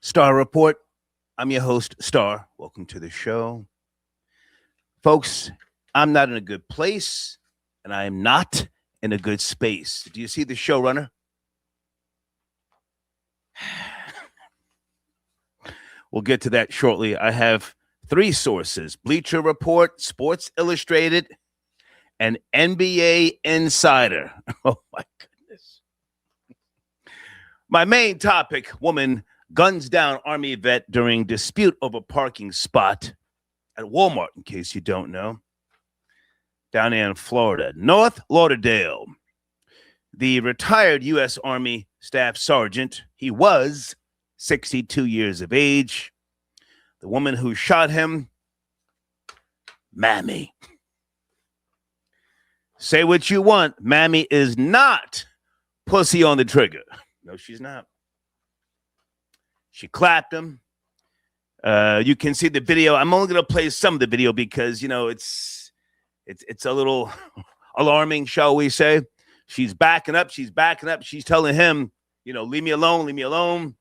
Star Report. I'm your host, Star. Welcome to the show. Folks, I'm not in a good place, and I am not in a good space. Do you see the showrunner? We'll get to that shortly. I have three sources: Bleacher Report, Sports Illustrated, and NBA Insider. Oh, my goodness. My main topic: woman guns down Army vet during dispute over parking spot at Walmart, in case you don't know, down in Florida. North Lauderdale. The retired U.S. Army Staff Sergeant, he was 62 years of age. The woman who shot him, Mammy. Say what you want, Mammy is not pussy on the trigger. No, she's not. She clapped him. You can see the video. I'm only going to play some of the video because, you know, it's a little alarming, shall we say. She's backing up. She's telling him, you know, leave me alone.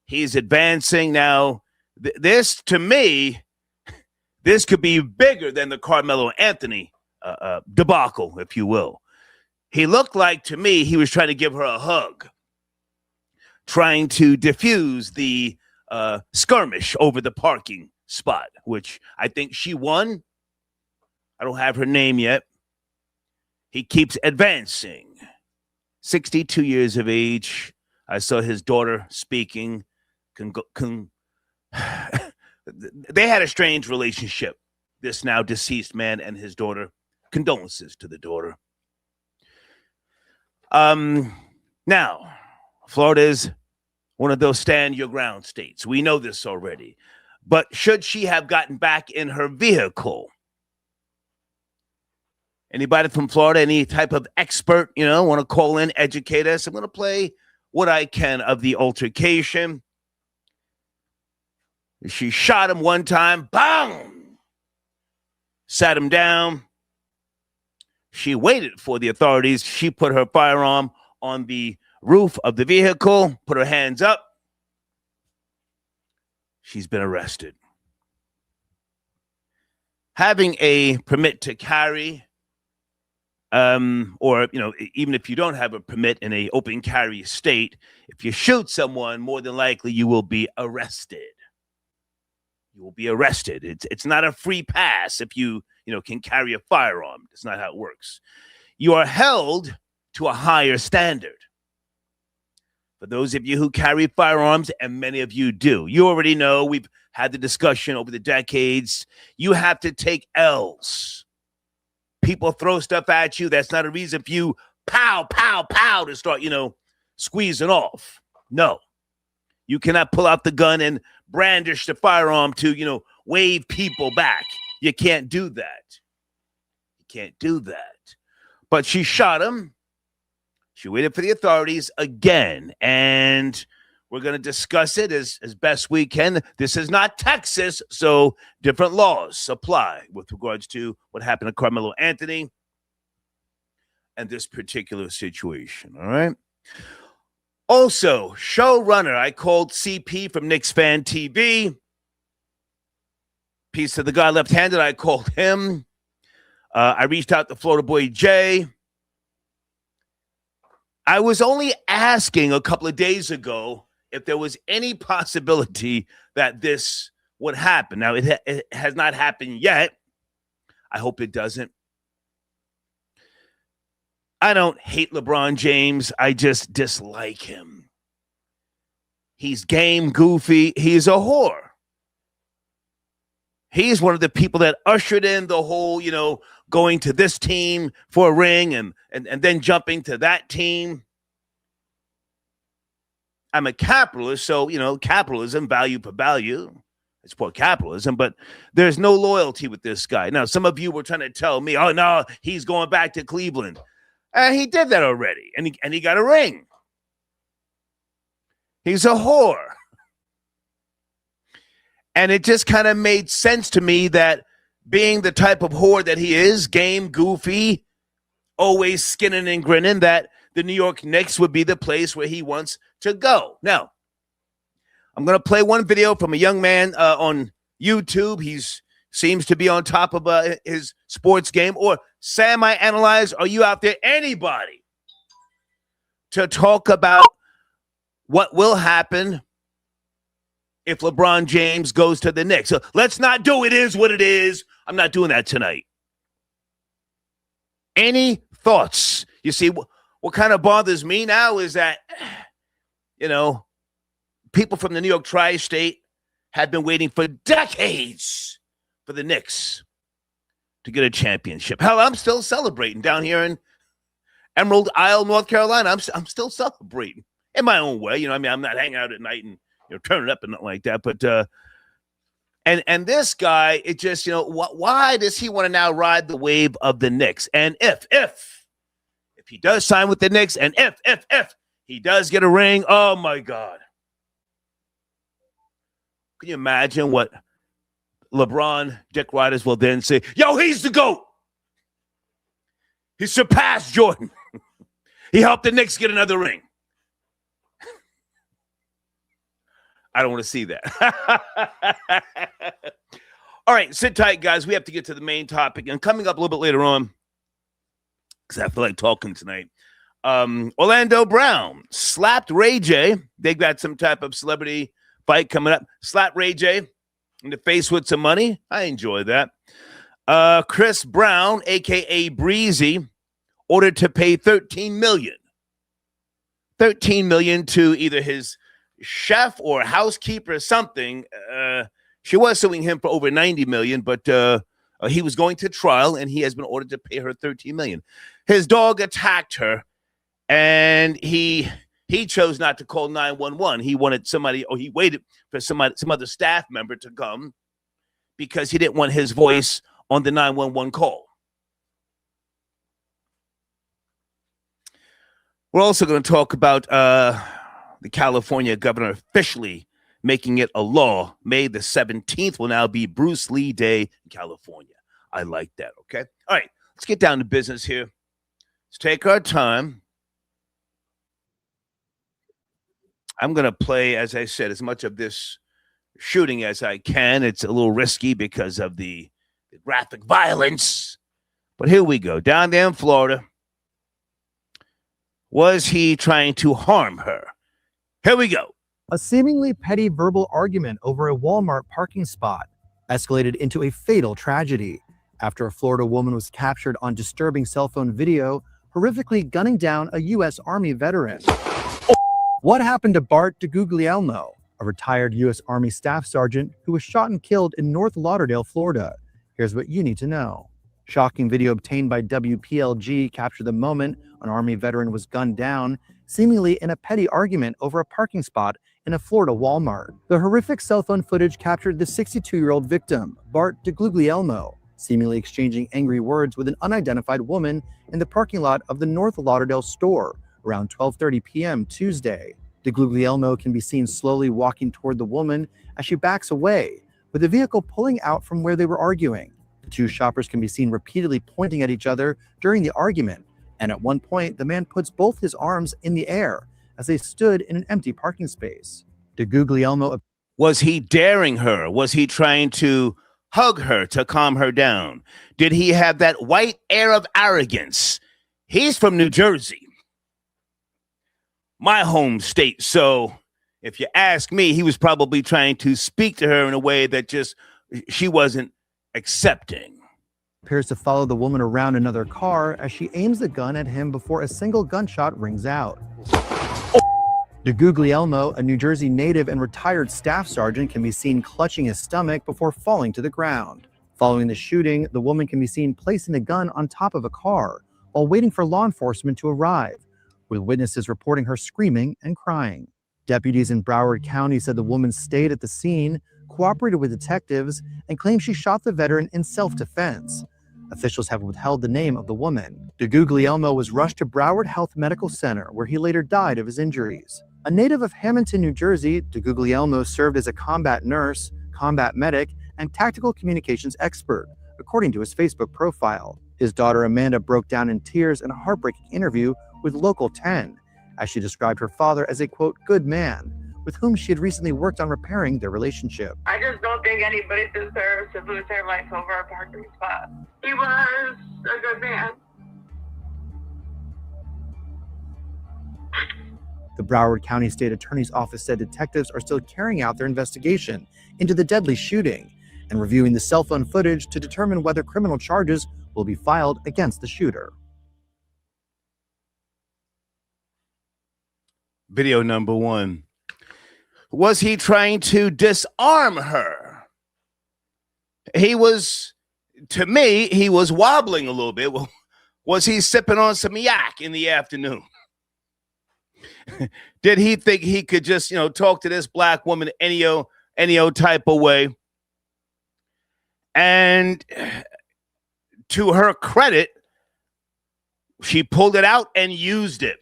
He's advancing. Now, this, to me, this could be bigger than the Carmelo Anthony debacle, if you will. He looked like, to me, he was trying to give her a hug, trying to diffuse the skirmish over the parking spot, which I think she won. I don't have her name yet. He keeps advancing. 62 years of age. I saw his daughter speaking. They had a strange relationship, this now deceased man and his daughter. Condolences to the daughter. Now, Florida is one of those stand your ground states. We know this already. But should she have gotten back in her vehicle? Anybody from Florida, any type of expert, you know, want to call in, educate us? I'm going to play what I can of the altercation. She shot him one time, bang! Sat him down. She waited for the authorities. She put her firearm on the roof of the vehicle, put her hands up. She's been arrested. Having a permit to carry, or, you know, even if you don't have a permit in an open carry state, if you shoot someone, more than likely you will be arrested. You will be arrested. It's not a free pass if you can carry a firearm. That's not how it works. You are held to a higher standard. For those of you who carry firearms, and many of you do, you already know, we've had the discussion over the decades, you have to take L's. People throw stuff at you. That's not a reason for you, pow, pow, pow, to start, squeezing off. No. You cannot pull out the gun and brandish the firearm to, wave people back. You can't do that. You can't do that. But she shot him. She waited for the authorities again. And we're going to discuss it as best we can. This is not Texas, so different laws apply with regards to what happened to Carmelo Anthony and this particular situation. All right. Also, showrunner, I called CP from Knicks Fan TV. Piece of the guy left-handed, I called him. I reached out to Florida boy Jay. I was only asking a couple of days ago if there was any possibility that this would happen. Now, it has not happened yet. I hope it doesn't. I don't hate LeBron James. I just dislike him. He's game goofy. He's a whore. He's one of the people that ushered in the whole, going to this team for a ring and then jumping to that team. I'm a capitalist, so, capitalism, value for value. I support capitalism, but there's no loyalty with this guy. Now, some of you were trying to tell me, oh, no, he's going back to Cleveland. He did that already, and he got a ring. He's a whore. And it just kind of made sense to me that being the type of whore that he is, game, goofy, always skinning and grinning, that the New York Knicks would be the place where he wants to go. Now, I'm going to play one video from a young man on YouTube. He's seems to be on top of his sports game. Or Sam, I analyze, are you out there, anybody, to talk about what will happen if LeBron James goes to the Knicks? So let's not do it is what it is. I'm not doing that tonight. Any thoughts? You see, what kind of bothers me now is that, people from the New York tri-state have been waiting for decades for the Knicks to get a championship. Hell, I'm still celebrating down here in Emerald Isle, North Carolina. I'm still celebrating in my own way. I'm not hanging out at night and turning up and nothing like that. But and this guy, it just why does he want to now ride the wave of the Knicks? And if he does sign with the Knicks, and if he does get a ring, oh my God, can you imagine what LeBron Dick Riders will then say? Yo, he's the GOAT. He surpassed Jordan. He helped the Knicks get another ring. I don't want to see that. All right, sit tight, guys. We have to get to the main topic. And coming up a little bit later on, because I feel like talking tonight, Orlando Brown slapped Ray J. They got some type of celebrity fight coming up. Slapped Ray J in the face with some money. I enjoy that. Chris Brown, a.k.a. Breezy, ordered to pay $13 million. $13 million to either his chef or housekeeper or something. She was suing him for over $90 million, but he was going to trial, and he has been ordered to pay her $13 million. His dog attacked her, and he chose not to call 911. He wanted somebody, or he waited for some other staff member to come because he didn't want his voice on the 911 call. We're also going to talk about the California governor officially making it a law. May the 17th will now be Bruce Lee Day in California. I like that, okay? All right, let's get down to business here. Let's take our time. I'm going to play, as I said, as much of this shooting as I can. It's a little risky because of the graphic violence. But here we go. Down there in Florida. Was he trying to harm her? Here we go. A seemingly petty verbal argument over a Walmart parking spot escalated into a fatal tragedy after a Florida woman was captured on disturbing cell phone video, horrifically gunning down a U.S. Army veteran. What happened to Bart Diguglielmo, a retired U.S. Army staff sergeant who was shot and killed in North Lauderdale, Florida? Here's what you need to know. Shocking video obtained by WPLG captured the moment an Army veteran was gunned down, seemingly in a petty argument over a parking spot in a Florida Walmart. The horrific cell phone footage captured the 62-year-old victim, Bart Diguglielmo, seemingly exchanging angry words with an unidentified woman in the parking lot of the North Lauderdale store around 12:30 p.m. Tuesday. Diguglielmo can be seen slowly walking toward the woman as she backs away, with the vehicle pulling out from where they were arguing. The two shoppers can be seen repeatedly pointing at each other during the argument, and at one point, the man puts both his arms in the air as they stood in an empty parking space. Diguglielmo. Was he daring her? Was he trying to hug her to calm her down? Did he have that white air of arrogance? He's from New Jersey, my home state. So if you ask me, he was probably trying to speak to her in a way that just she wasn't accepting. Appears to follow the woman around another car as she aims the gun at him before a single gunshot rings out. Diguglielmo, a New Jersey native and retired staff sergeant, can be seen clutching his stomach before falling to the ground. Following the shooting, the woman can be seen placing the gun on top of a car while waiting for law enforcement to arrive, with witnesses reporting her screaming and crying. Deputies in Broward County said the woman stayed at the scene, cooperated with detectives, and claimed she shot the veteran in self-defense. Officials have withheld the name of the woman. Diguglielmo was rushed to Broward Health Medical Center, where he later died of his injuries. A native of Hamilton, New Jersey, Diguglielmo served as a combat nurse, combat medic, and tactical communications expert, according to his Facebook profile. His daughter Amanda broke down in tears in a heartbreaking interview with Local 10, as she described her father as a, quote, good man, with whom she had recently worked on repairing their relationship. I just don't think anybody deserves to lose their life over a parking spot. He was a good man. The Broward County State Attorney's Office said detectives are still carrying out their investigation into the deadly shooting and reviewing the cell phone footage to determine whether criminal charges will be filed against the shooter. Video number 1. Was he trying to disarm her? To me, he was wobbling a little bit. Well, was he sipping on some yak in the afternoon? Did he think he could just, talk to this black woman any old type of way? And to her credit, she pulled it out and used it.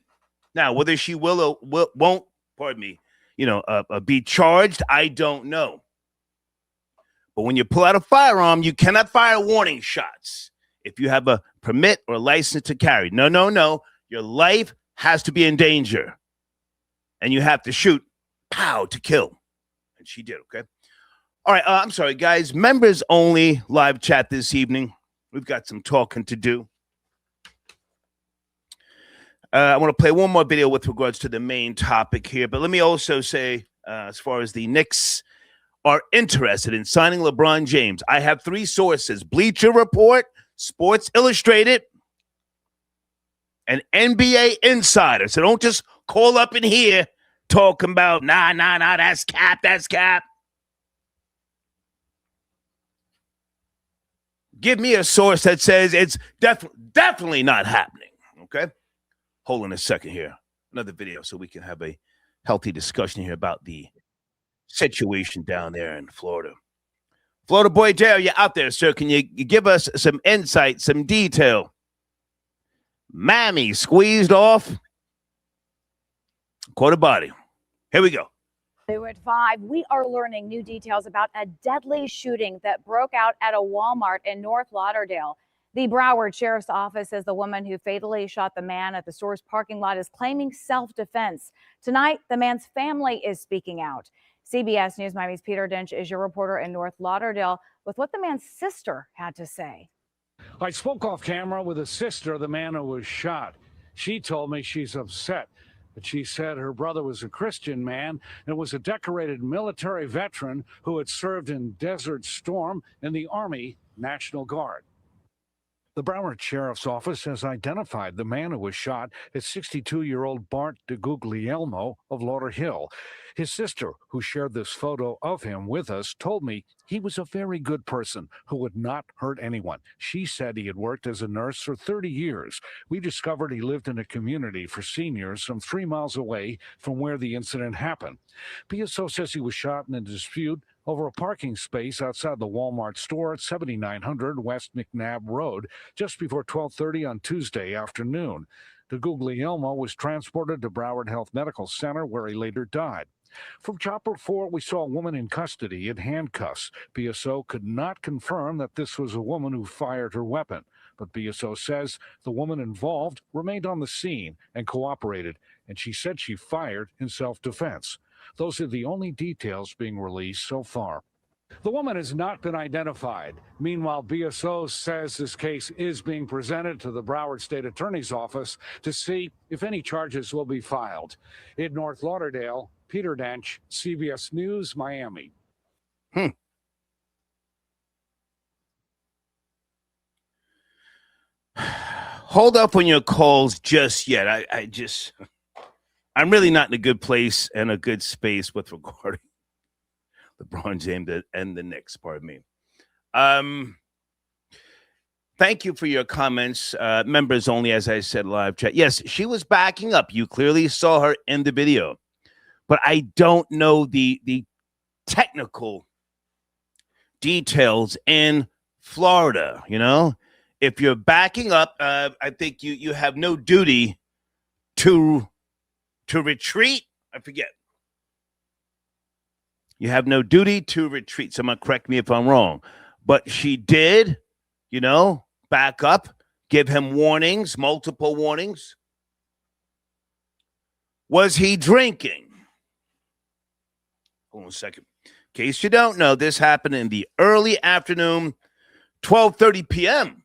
Now, whether she will or won't, be charged, I don't know. But when you pull out a firearm, you cannot fire warning shots if you have a permit or license to carry. No. Your life has to be in danger. And you have to shoot, pow, to kill. And she did, okay? All right, I'm sorry, guys. Members only live chat this evening. We've got some talking to do. I want to play one more video with regards to the main topic here. But let me also say, as far as the Knicks are interested in signing LeBron James, I have 3 sources: Bleacher Report, Sports Illustrated, and NBA Insider. So don't just call up in here talking about, nah, that's cap. Give me a source that says it's definitely not happening, okay? Hold on a second here. Another video so we can have a healthy discussion here about the situation down there in Florida. Florida boy Dale, you're out there, sir. Can you give us some insight, some detail? Mammy squeezed off quarter body. Here we go. At 5, we are learning new details about a deadly shooting that broke out at a Walmart in North Lauderdale. The Broward Sheriff's Office says the woman who fatally shot the man at the store's parking lot is claiming self-defense. Tonight, the man's family is speaking out. CBS News Miami's Peter Dench is your reporter in North Lauderdale with what the man's sister had to say. I spoke off camera with a sister of the man who was shot. She told me she's upset, but she said her brother was a Christian man and was a decorated military veteran who had served in Desert Storm in the Army National Guard. The Broward Sheriff's Office has identified the man who was shot as 62-year-old Bart Diguglielmo of Lauderdale Hill. His sister, who shared this photo of him with us, told me he was a very good person who would not hurt anyone. She said he had worked as a nurse for 30 years. We discovered he lived in a community for seniors some 3 miles away from where the incident happened. BSO says he was shot in a dispute over a parking space outside the Walmart store at 7900 West McNabb Road just before 12:30 on Tuesday afternoon. Diguglielmo was transported to Broward Health Medical Center, where he later died. From Chopper 4, we saw a woman in custody in handcuffs. BSO could not confirm that this was a woman who fired her weapon, but BSO says the woman involved remained on the scene and cooperated, and she said she fired in self-defense. Those are the only details being released so far. The woman has not been identified. Meanwhile, BSO says this case is being presented to the Broward State Attorney's Office to see if any charges will be filed. In North Lauderdale, Peter Dench, CBS News, Miami. Hold up on your calls just yet. I'm really not in a good place and a good space with regarding LeBron James and the Knicks, pardon me. Thank you for your comments. Members only, as I said, live chat. Yes, she was backing up. You clearly saw her in the video. But I don't know the technical details in Florida, you know? If you're backing up, I think you have no duty to retreat. I forget. You have no duty to retreat. Someone correct me if I'm wrong. But she did, back up, give him warnings, multiple warnings. Was he drinking? Hold on a second. In case you don't know, this happened in the early afternoon, 12:30 p.m.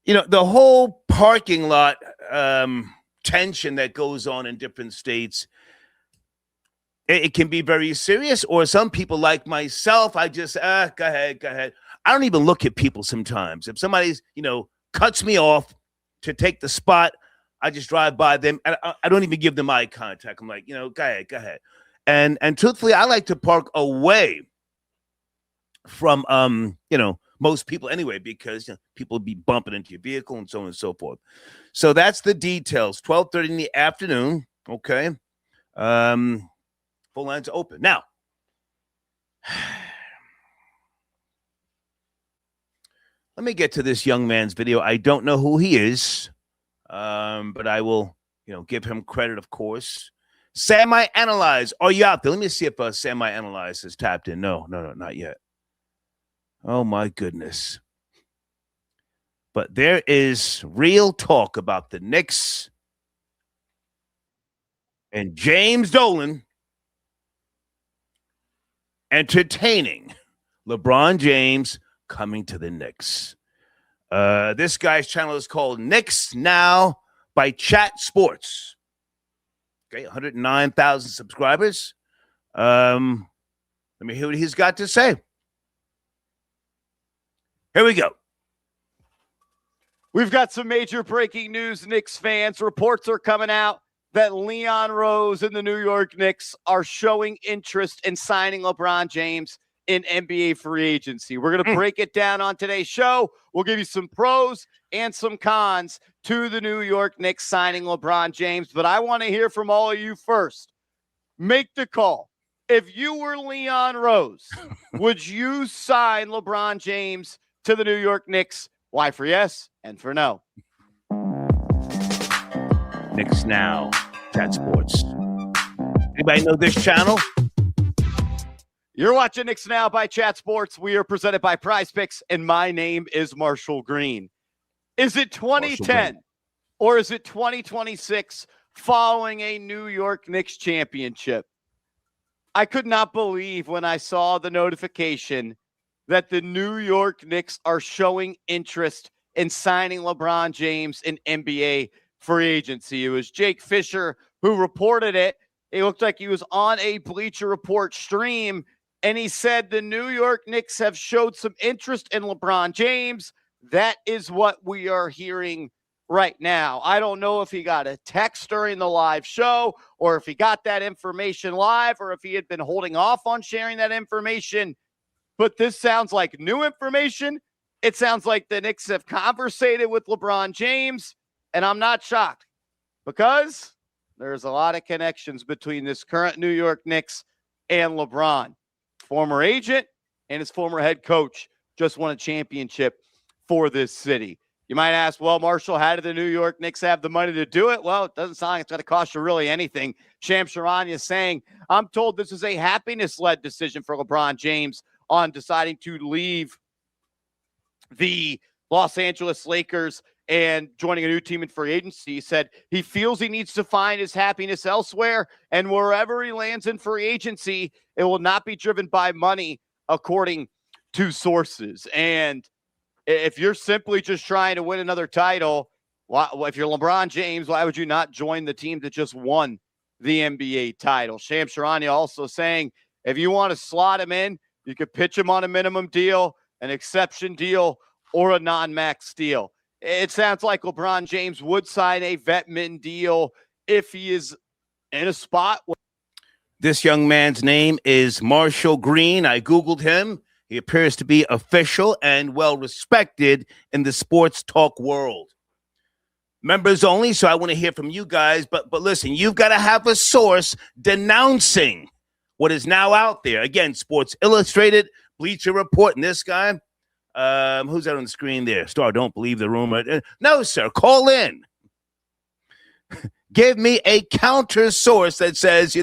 You know, the whole parking lot tension that goes on in different states, it can be very serious. Or some people like myself, I just, go ahead. I don't even look at people sometimes. If somebody's, cuts me off to take the spot, I just drive by them. And I don't even give them eye contact. I'm like, go ahead. And truthfully, I like to park away from, most people anyway, because people be bumping into your vehicle and so on and so forth. So that's the details. 12:30 in the afternoon. Okay. Full lines open. Now, let me get to this young man's video. I don't know who he is, but I will, give him credit, of course. Semi Analyze. Are you out there? Let me see if Semi Analyze is tapped in. No, not yet. Oh, my goodness. But there is real talk about the Knicks and James Dolan entertaining LeBron James coming to the Knicks. This guy's channel is called Knicks Now by Chat Sports. Okay, 109,000 subscribers. Let me hear what he's got to say. Here we go. We've got some major breaking news, Knicks fans. Reports are coming out that Leon Rose and the New York Knicks are showing interest in signing LeBron James in NBA free agency. We're going to break it down on today's show. We'll give you some pros and some cons to the New York Knicks signing LeBron James. But I want to hear from all of you first. Make the call. If you were Leon Rose, would you sign LeBron James to the New York Knicks? Why for yes and for no? Knicks Now, Chat Sports. Anybody know this channel? You're watching Knicks Now by Chat Sports. We are presented by Prize Picks, and my name is Marshall Green. Is it 2010 or is it 2026 following a New York Knicks championship? I could not believe when I saw the notification that the New York Knicks are showing interest in signing LeBron James in NBA free agency. It was Jake Fisher who reported it. It looked like he was on a Bleacher Report stream, and he said the New York Knicks have showed some interest in LeBron James. That is what we are hearing right now. I don't know if he got a text during the live show or if he got that information live or if he had been holding off on sharing that information. But this sounds like new information. It sounds like the Knicks have conversated with LeBron James, and I'm not shocked because there's a lot of connections between this current New York Knicks and LeBron. Former agent and his former head coach just won a championship for this city. You might ask, well, Marshall, how did the New York Knicks have the money to do it? Well, it doesn't sound like it's going to cost you really anything. Shams Charania is saying, I'm told this is a happiness-led decision for LeBron James on deciding to leave the Los Angeles Lakers and joining a new team in free agency. He said he feels he needs to find his happiness elsewhere, and wherever he lands in free agency, it will not be driven by money, according to sources. And if you're simply just trying to win another title, if you're LeBron James, why would you not join the team that just won the NBA title? Shams Charania also saying if you want to slot him in, you could pitch him on a minimum deal, an exception deal, or a non-max deal. It sounds like LeBron James would sign a vet min deal if he is in a spot. This young man's name is Marshall Green. I Googled him. He appears to be official and well-respected in the sports talk world. Members only, so I want to hear from you guys. But listen, you've got to have a source denouncing what is now out there. Again, Sports Illustrated, Bleacher Report, and this guy, who's that on the screen there? Star, don't believe the rumor. No, sir, call in. Give me a counter source that says,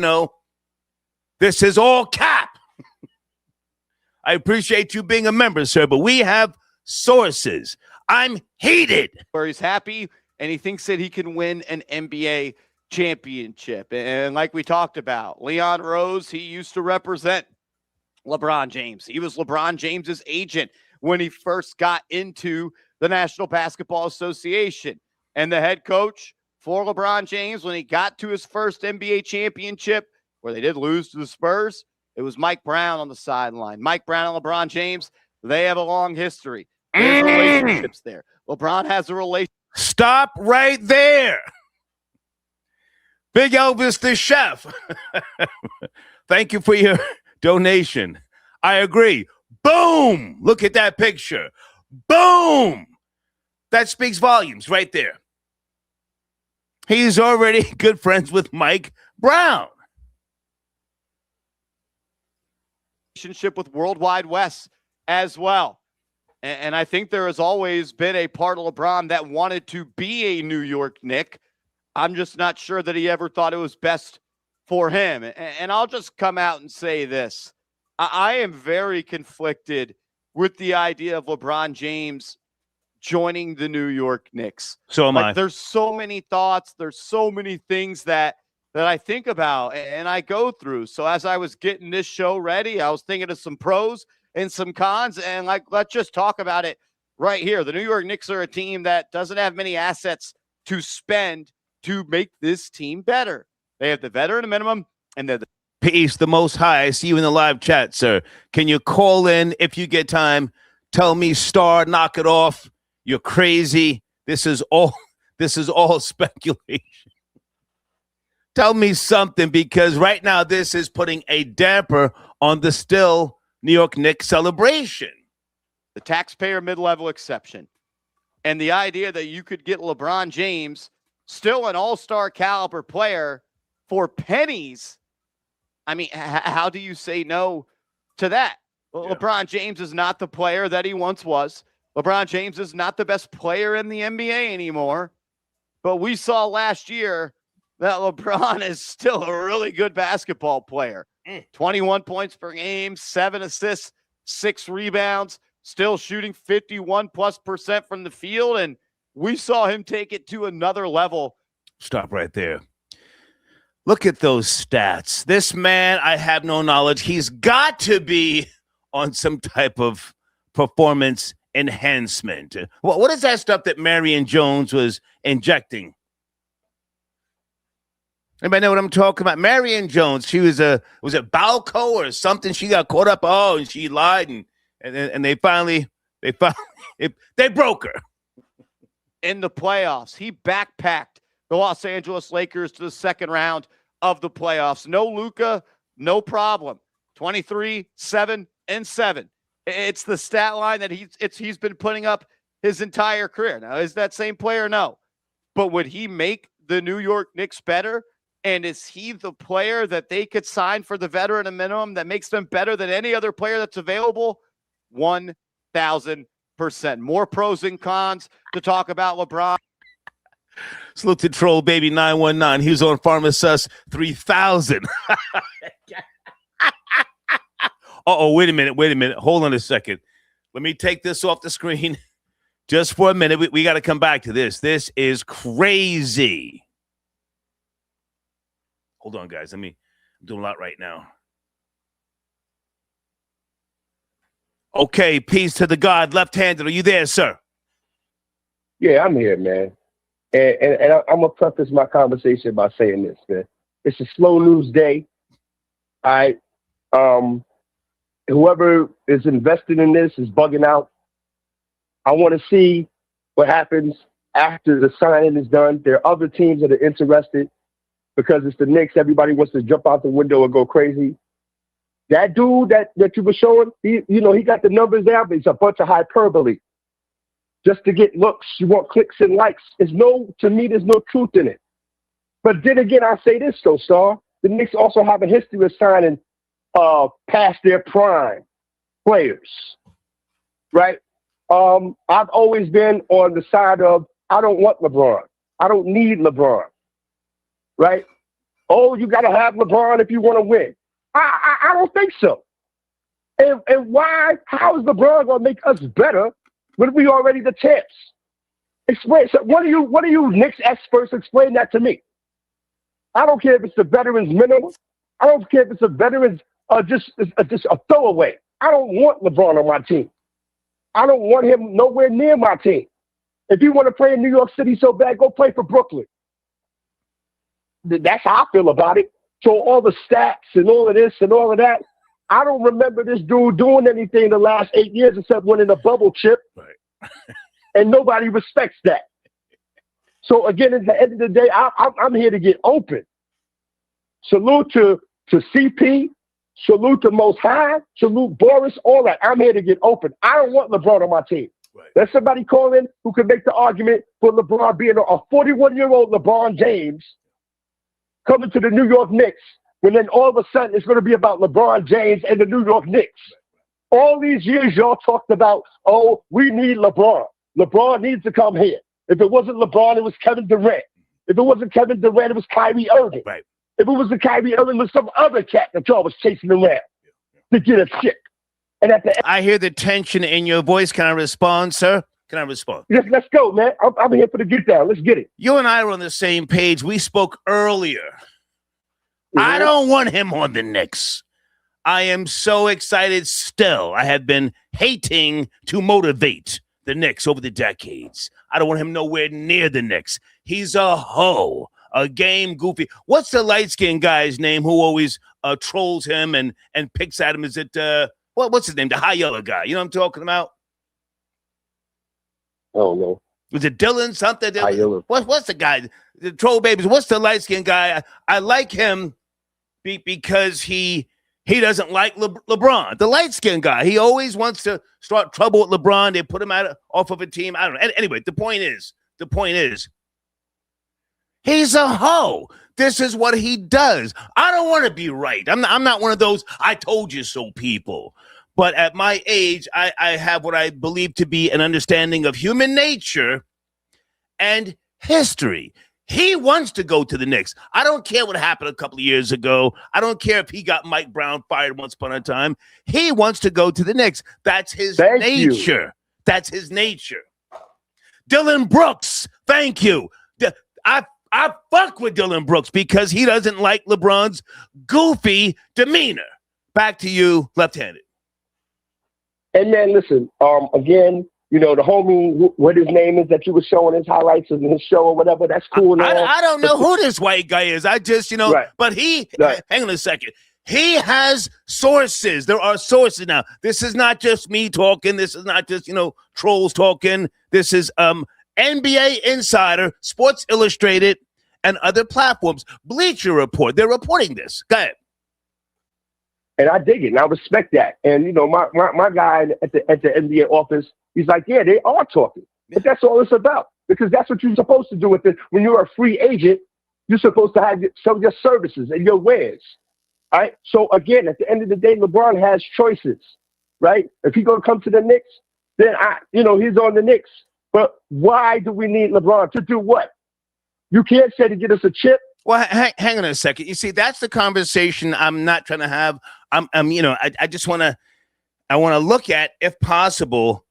this is all cap. I appreciate you being a member, sir, but we have sources. I'm heated. Where he's happy and he thinks that he can win an NBA championship. And like we talked about, Leon Rose, he used to represent LeBron James. He was LeBron James's agent when he first got into the National Basketball Association. And the head coach for LeBron James, when he got to his first NBA championship, where they did lose to the Spurs, it was Mike Brown on the sideline. Mike Brown and LeBron James, they have a long history. There's relationships there. LeBron has a relationship. Stop right there. Big Elvis the chef. Thank you for your donation. I agree. Boom. Look at that picture. Boom. That speaks volumes right there. He's already good friends with Mike Brown. Relationship with Worldwide West as well. And I think there has always been a part of LeBron that wanted to be a New York Knick. I'm just not sure that he ever thought it was best for him. And I'll just come out and say this. I am very conflicted with the idea of LeBron James joining the New York Knicks. So am I. There's so many thoughts. There's so many things that I think about and I go through. So as I was getting this show ready, I was thinking of some pros and some cons. And let's just talk about it right here. The New York Knicks are a team that doesn't have many assets to spend to make this team better. They have the veteran minimum and they're the Peace, the Most High. I see you in the live chat, sir. Can you call in if you get time? Tell me, Star, knock it off. You're crazy. This is all speculation. Tell me something, because right now this is putting a damper on the still New York Knicks celebration. The taxpayer mid-level exception. And the idea that you could get LeBron James, still an all-star caliber player, for pennies. I mean, how do you say no to that? Well, yeah. LeBron James is not the player that he once was. LeBron James is not the best player in the NBA anymore. But we saw last year that LeBron is still a really good basketball player. 21 points per game, 7 assists, 6 rebounds, still shooting 51+% from the field. And we saw him take it to another level. Stop right there. Look at those stats. This man, I have no knowledge. He's got to be on some type of performance enhancement. What is that stuff that Marion Jones was injecting? Anybody know what I'm talking about? Marion Jones, she was it Balco or something? She got caught up. Oh, and she lied, and they finally they broke her. In the playoffs, he backpacked the Los Angeles Lakers to the second round of the playoffs. No Luka, no problem. 23, 7, and 7. It's the stat line that he's been putting up his entire career. Now, is that same player? No. But would he make the New York Knicks better? And is he the player that they could sign for the veteran minimum that makes them better than any other player that's available? 1,000%. More pros and cons to talk about LeBron. Salute to Troll Baby 919. He was on Pharmasus 3000. Wait a minute. Hold on a second. Let me take this off the screen just for a minute. We got to come back to this. This is crazy. Hold on, guys. I'm doing a lot right now. Okay, peace to the God. Left-handed. Are you there, sir? Yeah, I'm here, man. And I'm going to preface my conversation by saying this, man. It's a slow news day. All right. Whoever is invested in this is bugging out. I want to see what happens after the signing is done. There are other teams that are interested because it's the Knicks. Everybody wants to jump out the window and go crazy. That dude that you were showing, he got the numbers there, but it's a bunch of hyperbole. Just to get looks, you want clicks and likes. To me, there's no truth in it. But then again, I say this though, Star. The Knicks also have a history of signing past their prime players, right? I've always been on the side of I don't want LeBron. I don't need LeBron, right? Oh, you got to have LeBron if you want to win. I don't think so. And why? How is LeBron going to make us better when we already the champs? Explain. So what do you Knicks experts explain that to me? I don't care if it's the veterans minimum. I don't care if it's a veterans just a throwaway. I don't want LeBron on my team. I don't want him nowhere near my team. If you want to play in New York City so bad, go play for Brooklyn. That's how I feel about it. So all the stats and all of this and all of that, I don't remember this dude doing anything the last 8 years except winning a bubble chip. Right. And nobody respects that. So again, at the end of the day, I'm here to get open. Salute to CP, salute to Most High, salute Boris, all that. I'm here to get open. I don't want LeBron on my team. Right. Let somebody call in who can make the argument for LeBron being a 41-year-old LeBron James coming to the New York Knicks, when then all of a sudden it's going to be about LeBron James and the New York Knicks. All these years y'all talked about, oh, we need LeBron. LeBron needs to come here. If it wasn't LeBron, it was Kevin Durant. If it wasn't Kevin Durant, it was Kyrie Irving. Right. If it was the Kyrie Irving, it was some other cat that y'all was chasing around to get a chick. And at the end, I hear the tension in your voice. Can I respond, sir? Can I respond? yes, let's go, man. I'm here for the get down. Let's get it. You and I were on the same page. We spoke earlier. I don't want him on the Knicks. I am so excited still. I have been hating to motivate the Knicks over the decades. I don't want him nowhere near the Knicks. He's a hoe, a game goofy. What's the light-skinned guy's name who always trolls him and picks at him? Is it, what's his name? The high yellow guy. You know what I'm talking about? Oh, no. Was it Dylan something? High yellow. What's the guy? The troll babies. What's the light-skinned guy? I like him because he doesn't like LeBron. The light-skinned guy. He always wants to start trouble with LeBron. They put him off of a team. I don't know. Anyway, the point is, he's a hoe. This is what he does. I don't want to be right. I'm not one of those I told you so people. But at my age, I have what I believe to be an understanding of human nature and history. He wants to go to the Knicks. I don't care what happened a couple of years ago. I don't care if he got Mike Brown fired once upon a time. He wants to go to the Knicks. That's his nature. That's his nature. Dylan Brooks, thank you. I fuck with Dylan Brooks because he doesn't like LeBron's goofy demeanor. Back to you, left-handed. And man, listen, again, you know, the homie, what his name is that you were showing his highlights in his show or whatever, that's cool. I don't know who this white guy is. I just, right. But right. Hang on a second. He has sources. There are sources now. This is not just me talking. This is not just, trolls talking. This is NBA Insider, Sports Illustrated, and other platforms. Bleacher Report. They're reporting this. Go ahead. And I dig it, and I respect that. And my guy at the NBA office, he's like, yeah, they are talking, but that's all it's about, because that's what you're supposed to do with it. When you're a free agent, you're supposed to have some of your services and your wares, right? So again, at the end of the day, LeBron has choices, right? If he's gonna come to the Knicks, then he's on the Knicks. But why do we need LeBron to do what? You can't say to get us a chip. Well, hang on a second. You see, that's the conversation I'm not trying to have. I just want to look at, if possible,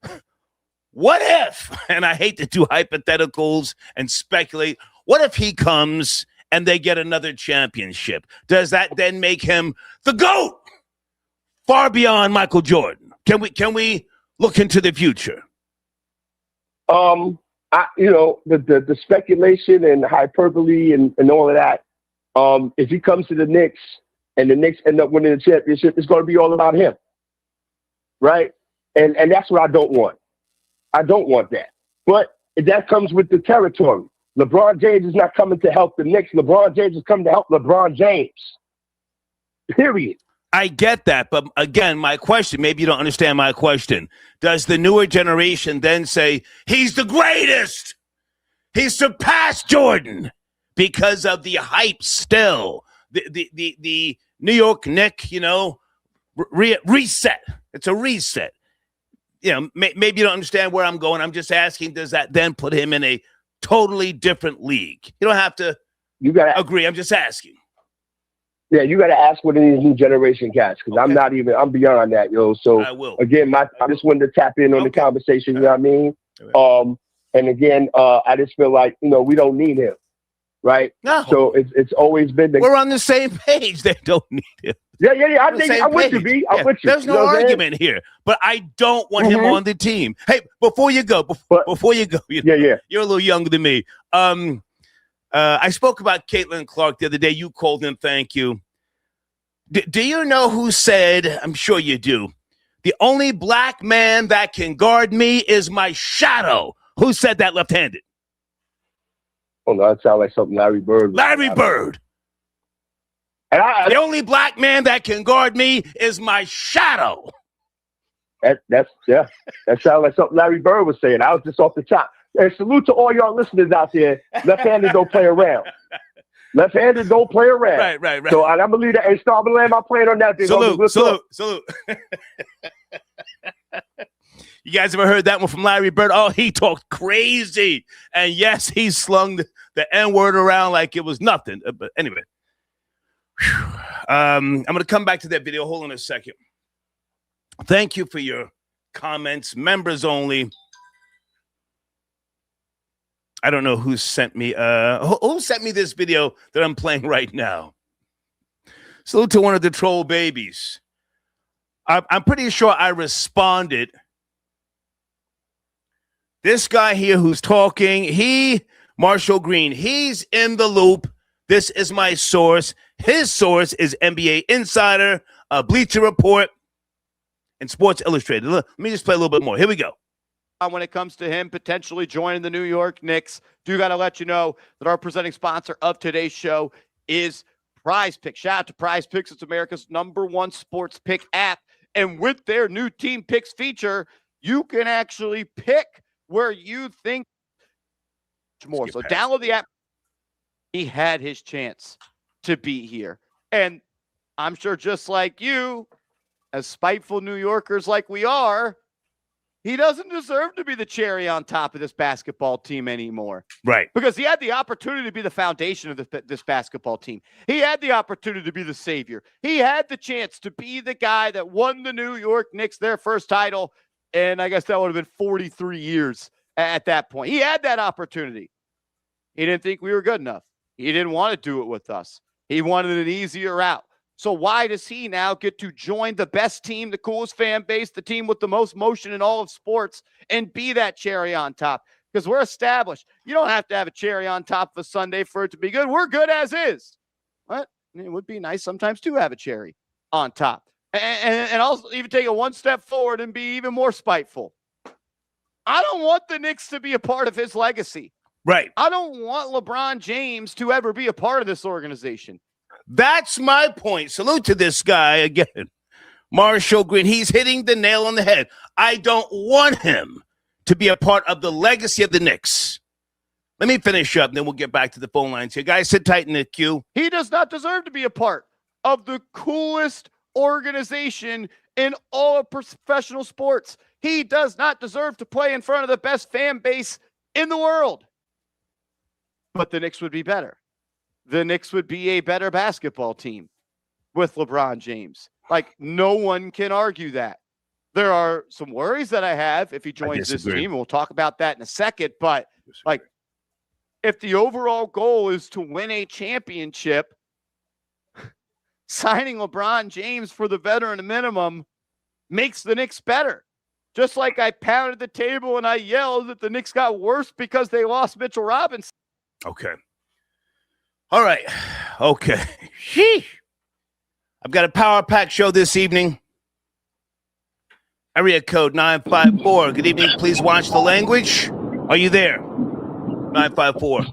what if, and I hate to do hypotheticals and speculate, what if he comes and they get another championship? Does that then make him the GOAT, far beyond Michael Jordan? Can we look into the future? The speculation and hyperbole and all of that. If he comes to the Knicks and the Knicks end up winning the championship, it's going to be all about him, right? And that's what I don't want. I don't want that. But that comes with the territory. LeBron James is not coming to help the Knicks. LeBron James is coming to help LeBron James. Period. I get that, but again, my question, maybe you don't understand my question. Does the newer generation then say, he's the greatest? He surpassed Jordan because of the hype still. The New York Knicks, reset. It's a reset. Maybe you don't understand where I'm going. I'm just asking, does that then put him in a totally different league? You don't have to agree. I'm just asking. Yeah, you got to ask what these new generation cats, because okay. I'm beyond that, yo. So I will. Again, I just wanted to tap in on the conversation, you know what I mean? And again, I just feel like, we don't need him. right? No. So it's always been the. We're on the same page. They don't need it. Yeah. I'm with you, page. B. I'm Yeah, with you. There's no argument here, but I don't want him on the team. Hey, before you go, Yeah. You're a little younger than me. I spoke about Caitlin Clark the other day. You called him. Thank you. Do you know who said, I'm sure you do, the only black man that can guard me is my shadow? Who said that left-handed? Oh, no, that sounds like something Larry Bird. Larry Bird. And the only black man that can guard me is my shadow. That sounds like something Larry Bird was saying. I was just off the top. And salute to all y'all listeners out there. Left-handed don't play around. Left-handed don't play around. Right. So I'm gonna leave that. And start land my plane on that. Salute. You guys ever heard that one from Larry Bird? Oh, he talked crazy. And yes, he slung the N-word around like it was nothing. But anyway, I'm going to come back to that video. Hold on a second. Thank you for your comments. Members only. I don't know who sent me. Who sent me this video that I'm playing right now? Salute to one of the troll babies. I'm pretty sure I responded. This guy here who's talking, Marshall Green, he's in the loop. This is my source. His source is NBA Insider, Bleacher Report, and Sports Illustrated. Let me just play a little bit more. Here we go. When it comes to him potentially joining the New York Knicks, do got to let you know that our presenting sponsor of today's show is Prize Picks. Shout out to Prize Picks. It's America's #1 sports pick app. And with their new Team Picks feature, you can actually pick where you think more. So download the app. He had his chance to be here. And I'm sure just like you, as spiteful New Yorkers like we are, he doesn't deserve to be the cherry on top of this basketball team anymore. Right. Because he had the opportunity to be the foundation of this basketball team. He had the opportunity to be the savior. He had the chance to be the guy that won the New York Knicks their first title. And I guess that would have been 43 years at that point. He had that opportunity. He didn't think we were good enough. He didn't want to do it with us. He wanted an easier route. So why does he now get to join the best team, the coolest fan base, the team with the most motion in all of sports, and be that cherry on top? Because we're established. You don't have to have a cherry on top of a Sunday for it to be good. We're good as is. But it would be nice sometimes to have a cherry on top. And I'll even take it one step forward and be even more spiteful. I don't want the Knicks to be a part of his legacy. Right. I don't want LeBron James to ever be a part of this organization. That's my point. Salute to this guy again. Marshall Green, he's hitting the nail on the head. I don't want him to be a part of the legacy of the Knicks. Let me finish up, and then we'll get back to the phone lines here. Guys, sit tight in the queue. He does not deserve to be a part of the coolest organization in all of professional sports. He does not deserve to play in front of the best fan base in the world. But the Knicks would be better. The Knicks would be a better basketball team with LeBron James. Like, no one can argue that. There are some worries that I have if he joins this team, and we'll talk about that in a second. But, like, if the overall goal is to win a championship, signing LeBron James for the veteran minimum makes the Knicks better. Just like I pounded the table and I yelled that the Knicks got worse because they lost Mitchell Robinson. Okay. All right. Okay. Sheesh. I've got a power pack show this evening. Area code 954. Good evening. Please watch the language. Are you there? 954.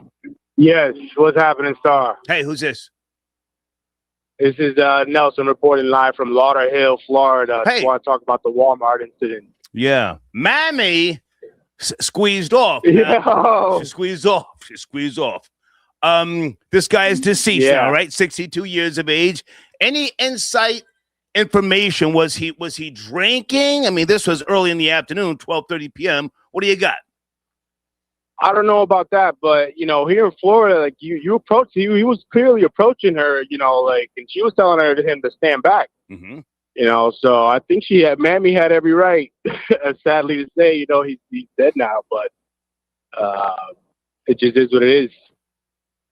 Yes. What's happening, Star? Hey, who's this? This is Nelson reporting live from Lauderdale, Florida. Hey. I want to talk about the Walmart incident. Yeah. Mammy squeezed off. Yo. She squeezed off. She squeezed off. This guy is deceased now, right? 62 years of age. Any insight information? Was he drinking? I mean, this was early in the afternoon, 12:30 p.m. What do you got? I don't know about that, but here in Florida, like you approached, he was clearly approaching her, and she was telling him to stand back. Mm-hmm. So I think Mammy had every right, sadly to say, he's dead now, but it just is what it is.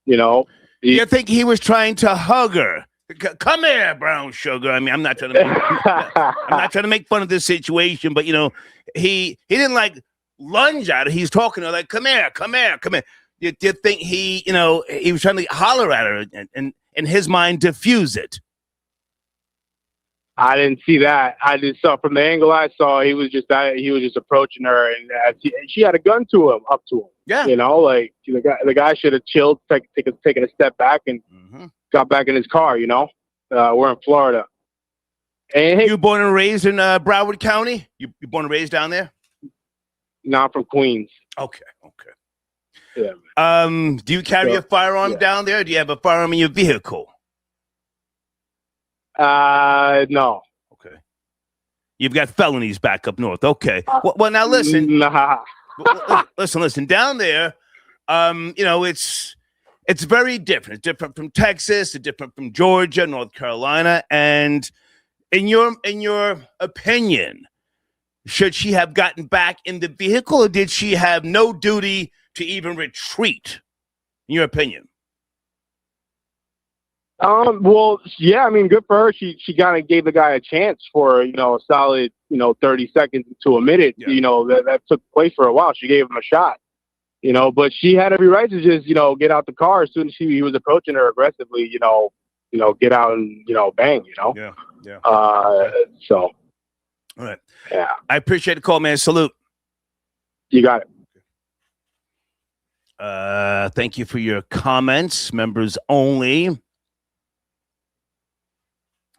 You know, You think he was trying to hug her? Come here, brown sugar. I mean, I'm not trying to make fun of this situation, but you know, he didn't like lunge at her. He's talking to her like, come here. You think he was trying to holler at her and in his mind diffuse it? I didn't see that. I just saw from the angle I saw, he was just approaching her, and she had a gun up to him. Yeah, you know, like the guy should have chilled, taken a step back, and got back in his car. You know, we're in Florida. And you born and raised in Broward County? You born and raised down there? Not from Queens. Okay. Yeah. Do you carry a firearm down there? Do you have a firearm in your vehicle? No. Okay. You've got felonies back up north. Okay. Well, now listen. Nah. Listen. Down there, it's very different. It's different from Texas. It's different from Georgia, North Carolina. And in your opinion, should she have gotten back in the vehicle, or did she have no duty to even retreat? In your opinion? Well, yeah, I mean, good for her. She kind of gave the guy a chance for, a solid, 30 seconds to a minute, that took place for a while. She gave him a shot, but she had every right to just, get out the car as soon as he was approaching her aggressively, get out and, bang, Yeah. So. All right. Yeah. I appreciate the call, man. Salute. You got it. Thank you for your comments. Members only.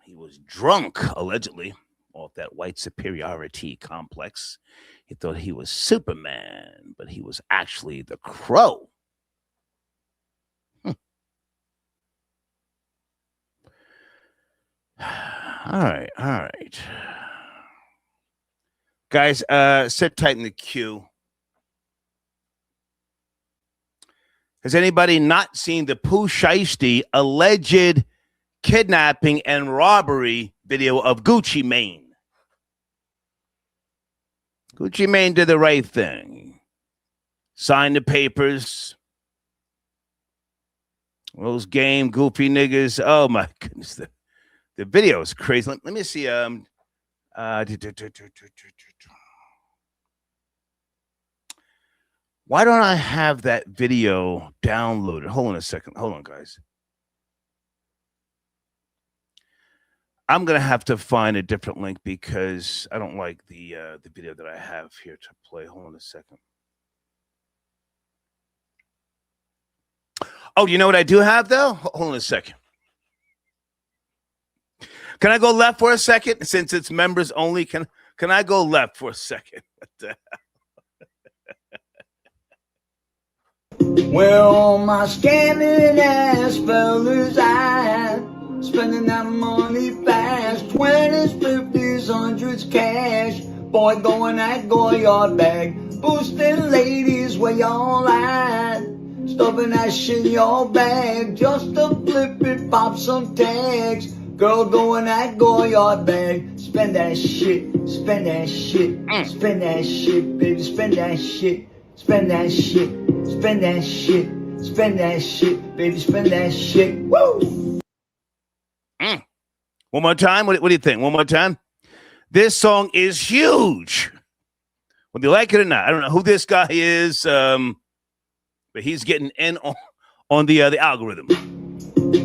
He was drunk, allegedly, off that white superiority complex. He thought he was Superman, but he was actually the Crow. All right. Guys, sit tight in the queue. Has anybody not seen the Pooh Shiesty alleged kidnapping and robbery video of Gucci Mane? Gucci Mane did the right thing. Signed the papers. Those game goofy niggas. Oh my goodness. The video is crazy. Let me see. Why don't I have that video downloaded? Hold on a second. Hold on, guys. I'm going to have to find a different link because I don't like the video that I have here to play. Hold on a second. Oh, you know what I do have, though? Hold on a second. Can I go left for a second? Since it's members only, can I go left for a second? What the hell? Well, all my scamming ass fellas, I spending that money fast, 20s, 50s, 100s cash. Boy, going that Goyard bag, boosting ladies where y'all at, stuffing that shit in your bag just to flip it, pop some tags. Girl, going that Goyard bag, spend that shit, spend that shit, spend that shit, baby, spend that shit. Spend that shit, spend that shit, spend that shit, baby, spend that shit. Woo! One more time. What do you think? One more time. This song is huge. Whether you like it or not, I don't know who this guy is, but he's getting in on the algorithm.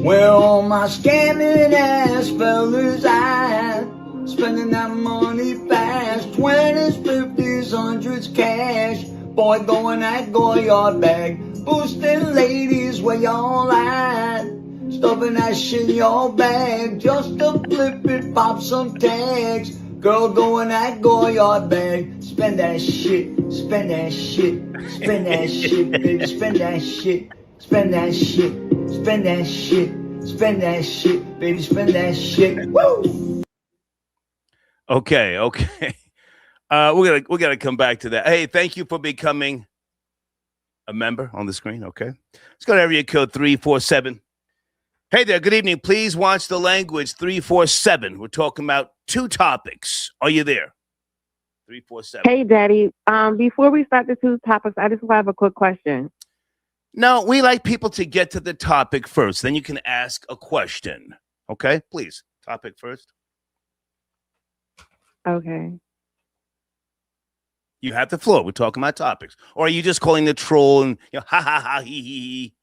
Well, all my scamming ass fellas, I spending that money fast, 20s, 50s, 100s cash. Boy, going that Goyard bag, boosting ladies where y'all at, stuffing that shit in your bag just to flip it, pop some tags. Girl, going that Goyard bag, spend that shit, spend that shit, spend that shit, baby, spend that shit, spend that shit, spend that shit, spend that shit, baby, spend that shit. Woo! Okay. We're gonna come back to that. Hey, thank you for becoming a member on the screen. Okay, let's go to area code 347. Hey there. Good evening. Please watch the language. 347. We're talking about two topics. Are you there? 347. Hey, Daddy. Before we start the two topics, I just have a quick question. No, we like people to get to the topic first. Then you can ask a question. Okay, please. Topic first. Okay. You have the floor. We're talking about topics. Or are you just calling the troll and ha ha ha hee hee?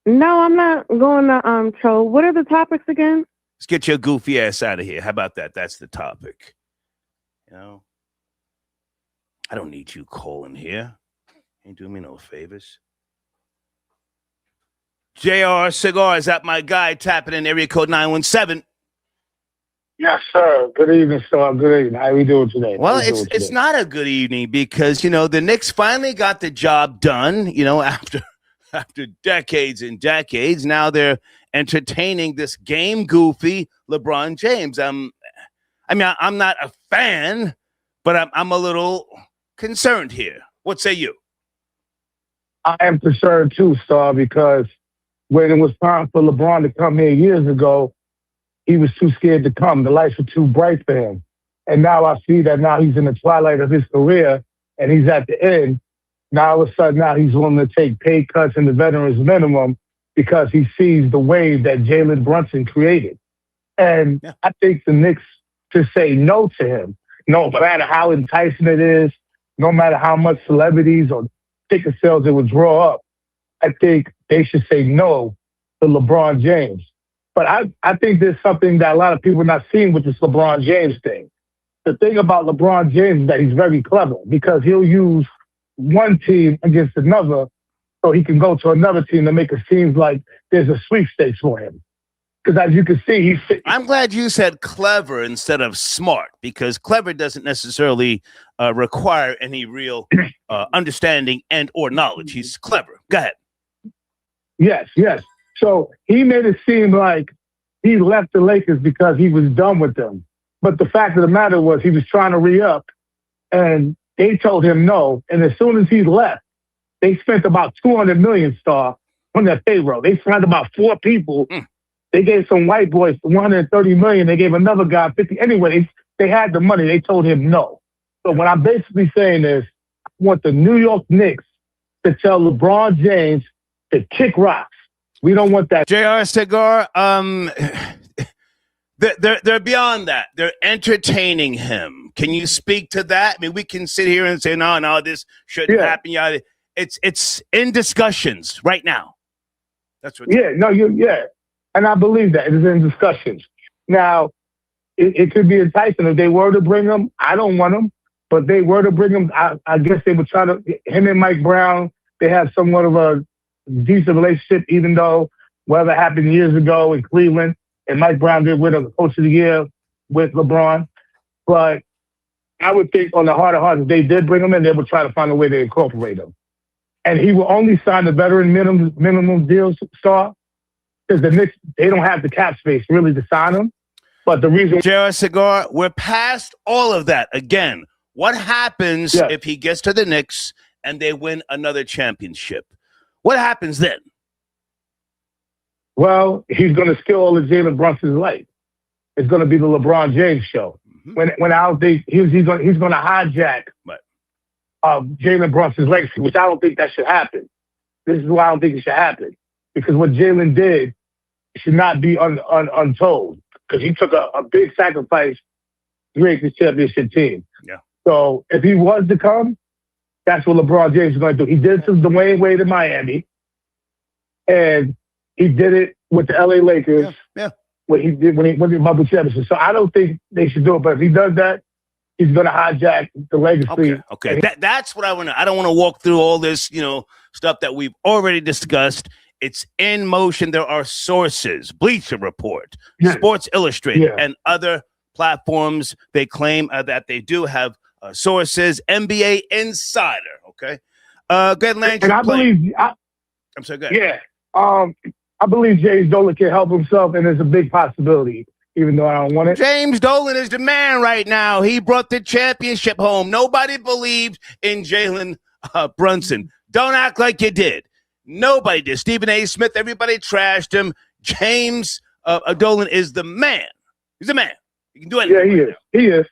No, I'm not going to troll. What are the topics again? Let's get your goofy ass out of here. How about that? That's the topic. I don't need you calling here. Ain't doing me no favors. JR Cigar, is that my guy tapping in area code 917? Yes, sir. Good evening, sir. Good evening. How are we doing today? Well, it's not a good evening because, the Knicks finally got the job done, after decades and decades. Now they're entertaining this game goofy LeBron James. I'm not a fan, but I'm a little concerned here. What say you? I am concerned too, Star, because when it was time for LeBron to come here years ago, he was too scared to come. The lights were too bright for him. And now I see that now he's in the twilight of his career and he's at the end. Now all of a sudden now he's willing to take pay cuts in the veterans minimum because he sees the wave that Jalen Brunson created. And I think the Knicks should say no to him, no matter how enticing it is, no matter how much celebrities or ticket sales it would draw up. I think they should say no to LeBron James. But I think there's something that a lot of people are not seeing with this LeBron James thing. The thing about LeBron James is that he's very clever because he'll use one team against another so he can go to another team to make it seem like there's a sweepstakes for him. Because as you can see, I'm glad you said clever instead of smart, because clever doesn't necessarily require any real understanding and or knowledge. He's clever. Go ahead. Yes. So he made it seem like he left the Lakers because he was done with them. But the fact of the matter was he was trying to re-up, and they told him no. And as soon as he left, they spent about $200 million, Star, on their payroll. They signed about 4 people. They gave some white boys $130 million. They gave another guy $50. Anyway, they had the money. They told him no. So what I'm basically saying is I want the New York Knicks to tell LeBron James to kick rocks. We don't want that. JR Cigar, they're beyond that. They're entertaining him. Can you speak to that? I mean, we can sit here and say, no, this shouldn't happen. Yeah, it's in discussions right now. That's what. And I believe that it is in discussions. Now, it could be enticing if they were to bring him. I don't want him, but they were to bring him. I guess they would try to. Him and Mike Brown, they have somewhat of a decent relationship, even though whatever happened years ago in Cleveland, and Mike Brown did win a Coach of the Year with LeBron. But I would think on the heart of hearts, if they did bring him in, they would try to find a way to incorporate him. And he will only sign the veteran minimum deal, Star, because the Knicks, they don't have the cap space really to sign him. But the reason... JR Cigar, we're past all of that. Again, what happens if he gets to the Knicks and they win another championship? What happens then? Well, he's going to steal all of Jalen Brunson's light. It's going to be the LeBron James show. When I don't think he's going to hijack Jalen Brunson's legacy, which I don't think that should happen. This is why I don't think it should happen. Because what Jalen did should not be untold. Because he took a big sacrifice to create this championship team. Yeah. So if he was to come, that's what LeBron James is going to do. He did it to Dwayne Wade in Miami, and he did it with the LA Lakers. Yeah. What he did when he won the bubble championship. So I don't think they should do it. But if he does that, he's going to hijack the legacy. Okay. That's what I want to. I don't want to walk through all this, stuff that we've already discussed. It's in motion. There are sources, Bleacher Report, Sports Illustrated, and other platforms. They claim that they do have sources. NBA Insider. Okay. Good land. And I believe. I'm sorry. Go ahead. Yeah. I believe James Dolan can help himself, and it's a big possibility, even though I don't want it. James Dolan is the man right now. He brought the championship home. Nobody believed in Jalen Brunson. Don't act like you did. Nobody did. Stephen A. Smith, everybody trashed him. James Dolan is the man. He's the man. He can do anything. Yeah, he is. He is.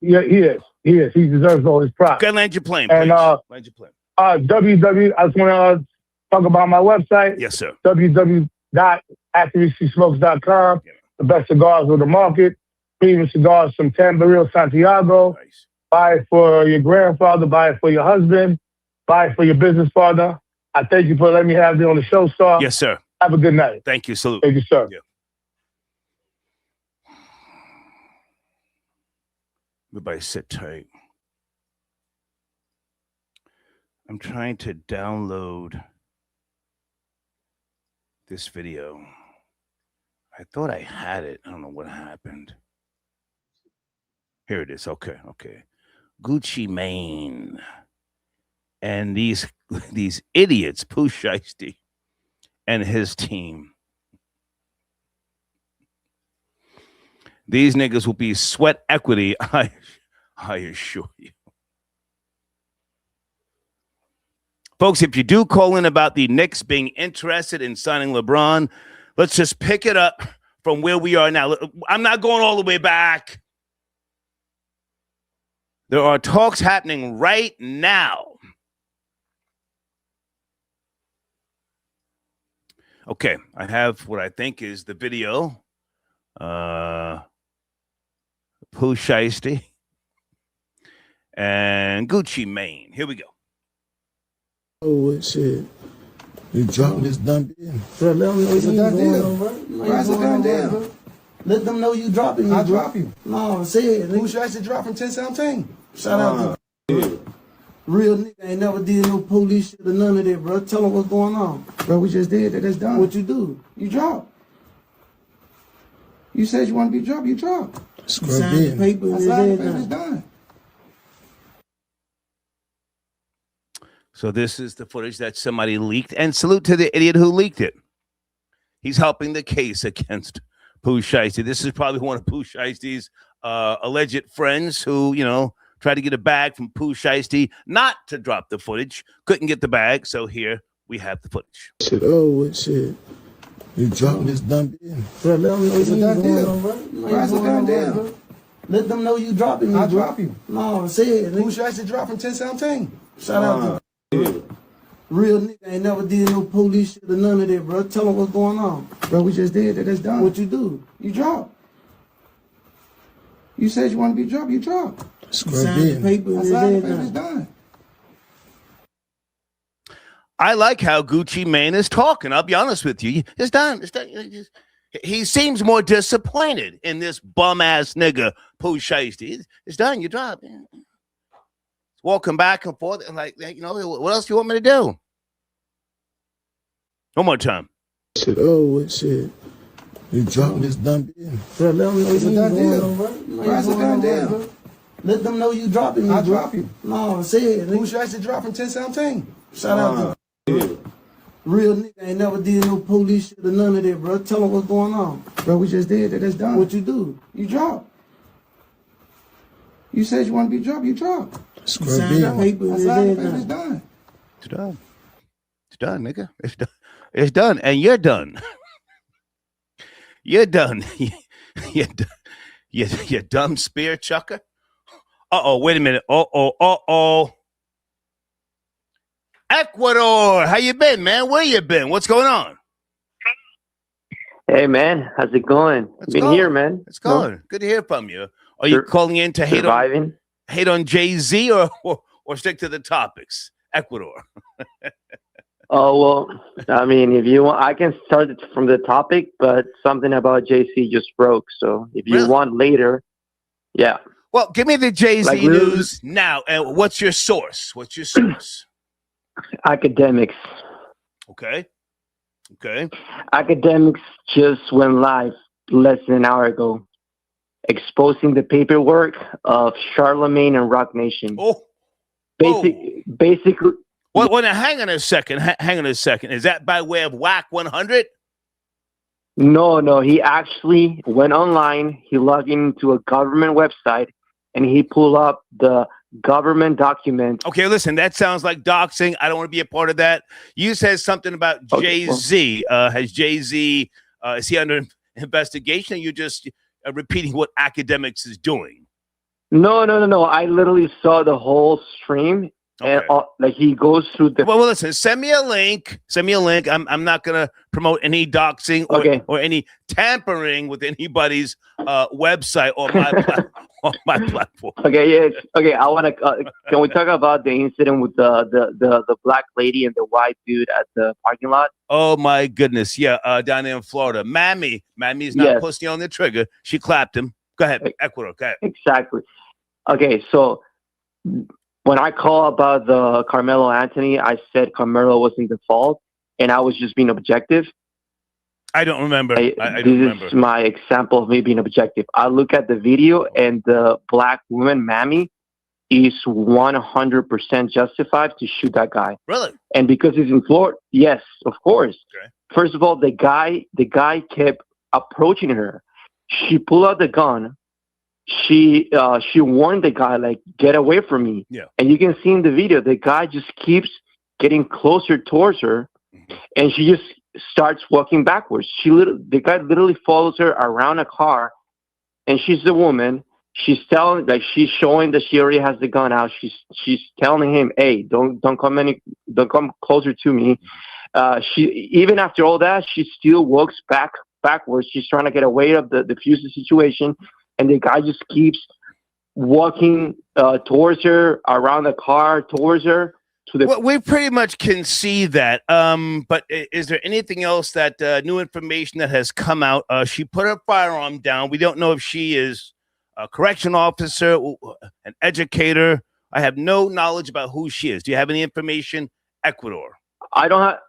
Yeah, he is. He is. He deserves all his props. Good land your plane, and land your plane. I just want to talk about my website. Yes, sir. www.acuracysmokes.com. Yeah. The best cigars on the market. Premium cigars from Tamboril, Santiago. Nice. Buy it for your grandfather. Buy it for your husband. Buy it for your business partner. I thank you for letting me have you on the show, star. Yes, sir. Have a good night. Thank you. Salute. Thank you, sir. Yeah. Everybody sit tight. I'm trying to download this video. I thought I had it. I don't know what happened. Here it is. Okay. Gucci Mane. And these idiots, Pooh Shiesty and his team. These niggas will be sweat equity, I assure you. Folks, if you do call in about the Knicks being interested in signing LeBron, let's just pick it up from where we are now. I'm not going all the way back. There are talks happening right now. Okay, I have what I think is the video. Pooh Shiesty and Gucci Mane. Here we go. Oh, shit. You dropping this done deal. Bro, let them know it's a done deal. Why is it done deal? Let them know you dropping me, I'll drop you. No, say it. Who should I say drop from 1017? Shout out to real nigga ain't never did no police shit or none of that, bro. Tell them what's going on. Bro, we just did that. That's done. What you do? You drop. You said you want to be dropped, you drop. Sign the paper. I signed the paper, it's done. So this is the footage that somebody leaked, and salute to the idiot who leaked it. He's helping the case against Pooh Shiesty. This is probably one of Pooh Shiesty's alleged friends who, tried to get a bag from Pooh Shiesty not to drop the footage. Couldn't get the bag, so here we have the footage. Shit, oh, shit. You dropping this done deal. Bro, let them know it's a done deal. Why is it done deal? Let them know you dropping me, I'll drop you. No, say it. Who should I say drop from 1017? Shout out to real nigga ain't never did no police shit or none of that, bro. Tell them what's going on. Bro, we just did that. That's done. What you do? You drop. You said you want to be dropped, you drop. Sign the paper. I signed the paper, it's done. I like how Gucci Mane is talking. I'll be honest with you. It's done. It's done. He seems more disappointed in this bum-ass nigga, Pooh Shiesty. It's done. You drop. Walking back and forth. And like, what else do you want me to do? One more time. Shit, oh, shit. You dropping this done deal. Bro, let them know it's a done deal. Why is it done deal? Let them know you dropping me, I'll drop you. No, say it. Who should I say drop from 1017? Shout out to real nigga ain't never did no police shit or none of that, bro. Tell them what's going on. Bro, we just did that. That's done. What you do? You drop. You said you want to be dropped, you drop. Sign the paper. I signed the paper, it's done. It's done. It's done, nigga. It's done. It's done, and you're done. You're done. You dumb spear chucker. Uh-oh, wait a minute. Uh-oh. Ecuador, how you been, man? Where you been? What's going on? Hey, man. How's it going? Been here, man. It's going. No? Good to hear from you. Are you calling in to hate on Jay-Z or stick to the topics? Ecuador. Oh, well, I mean, if you want, I can start it from the topic, but something about Jay-Z just broke. So if you want later, yeah. Well, give me the Jay-Z news now. And what's your source? Academics. Okay. Academics just went live less than an hour ago, exposing the paperwork of Charlemagne and Rock Nation. Basically. Well, now, hang on a second. Is that by way of WAC 100? No. He actually went online. He logged into a government website, and he pulled up the government document. Okay, listen, that sounds like doxing. I don't want to be a part of that. You said something about Jay-Z. Has Jay-Z, is he under investigation? Or you just repeating what academics is doing? No. I literally saw the whole stream. And like he goes through the. Well, listen. Send me a link. I'm not gonna promote any doxing or any tampering with anybody's website or my platform. Okay, yes. Okay, I want to. Can we talk about the incident with the black lady and the white dude at the parking lot? Oh my goodness, yeah, down there in Florida, Mammy's not pussy on the trigger. She clapped him. Go ahead, Ecuador. Go ahead. Exactly. Okay, so when I call about the Carmelo Anthony, I said Carmelo wasn't the fault, and I was just being objective. I don't remember. I don't remember. This is my example of me being objective. I look at the video, and the black woman, Mammy, is 100% justified to shoot that guy. Really? And because he's in Florida, yes, of course. Okay. First of all, the guy kept approaching her. She pulled out the gun. She warned the guy, like, get away from me. Yeah. And you can see in the video, the guy just keeps getting closer towards her, and she just starts walking backwards. The guy literally follows her around a car, and she's the woman. She's showing that she already has the gun out. She's telling him, "Hey, don't come closer to me." Even after all that, she still walks backwards. She's trying to get away of the defuse the situation. And the guy just keeps walking towards her, around the car, towards her. Well, we pretty much can see that. But is there anything else that new information that has come out? She put her firearm down. We don't know if she is a correction officer, an educator. I have no knowledge about who she is. Do you have any information, Ecuador? I don't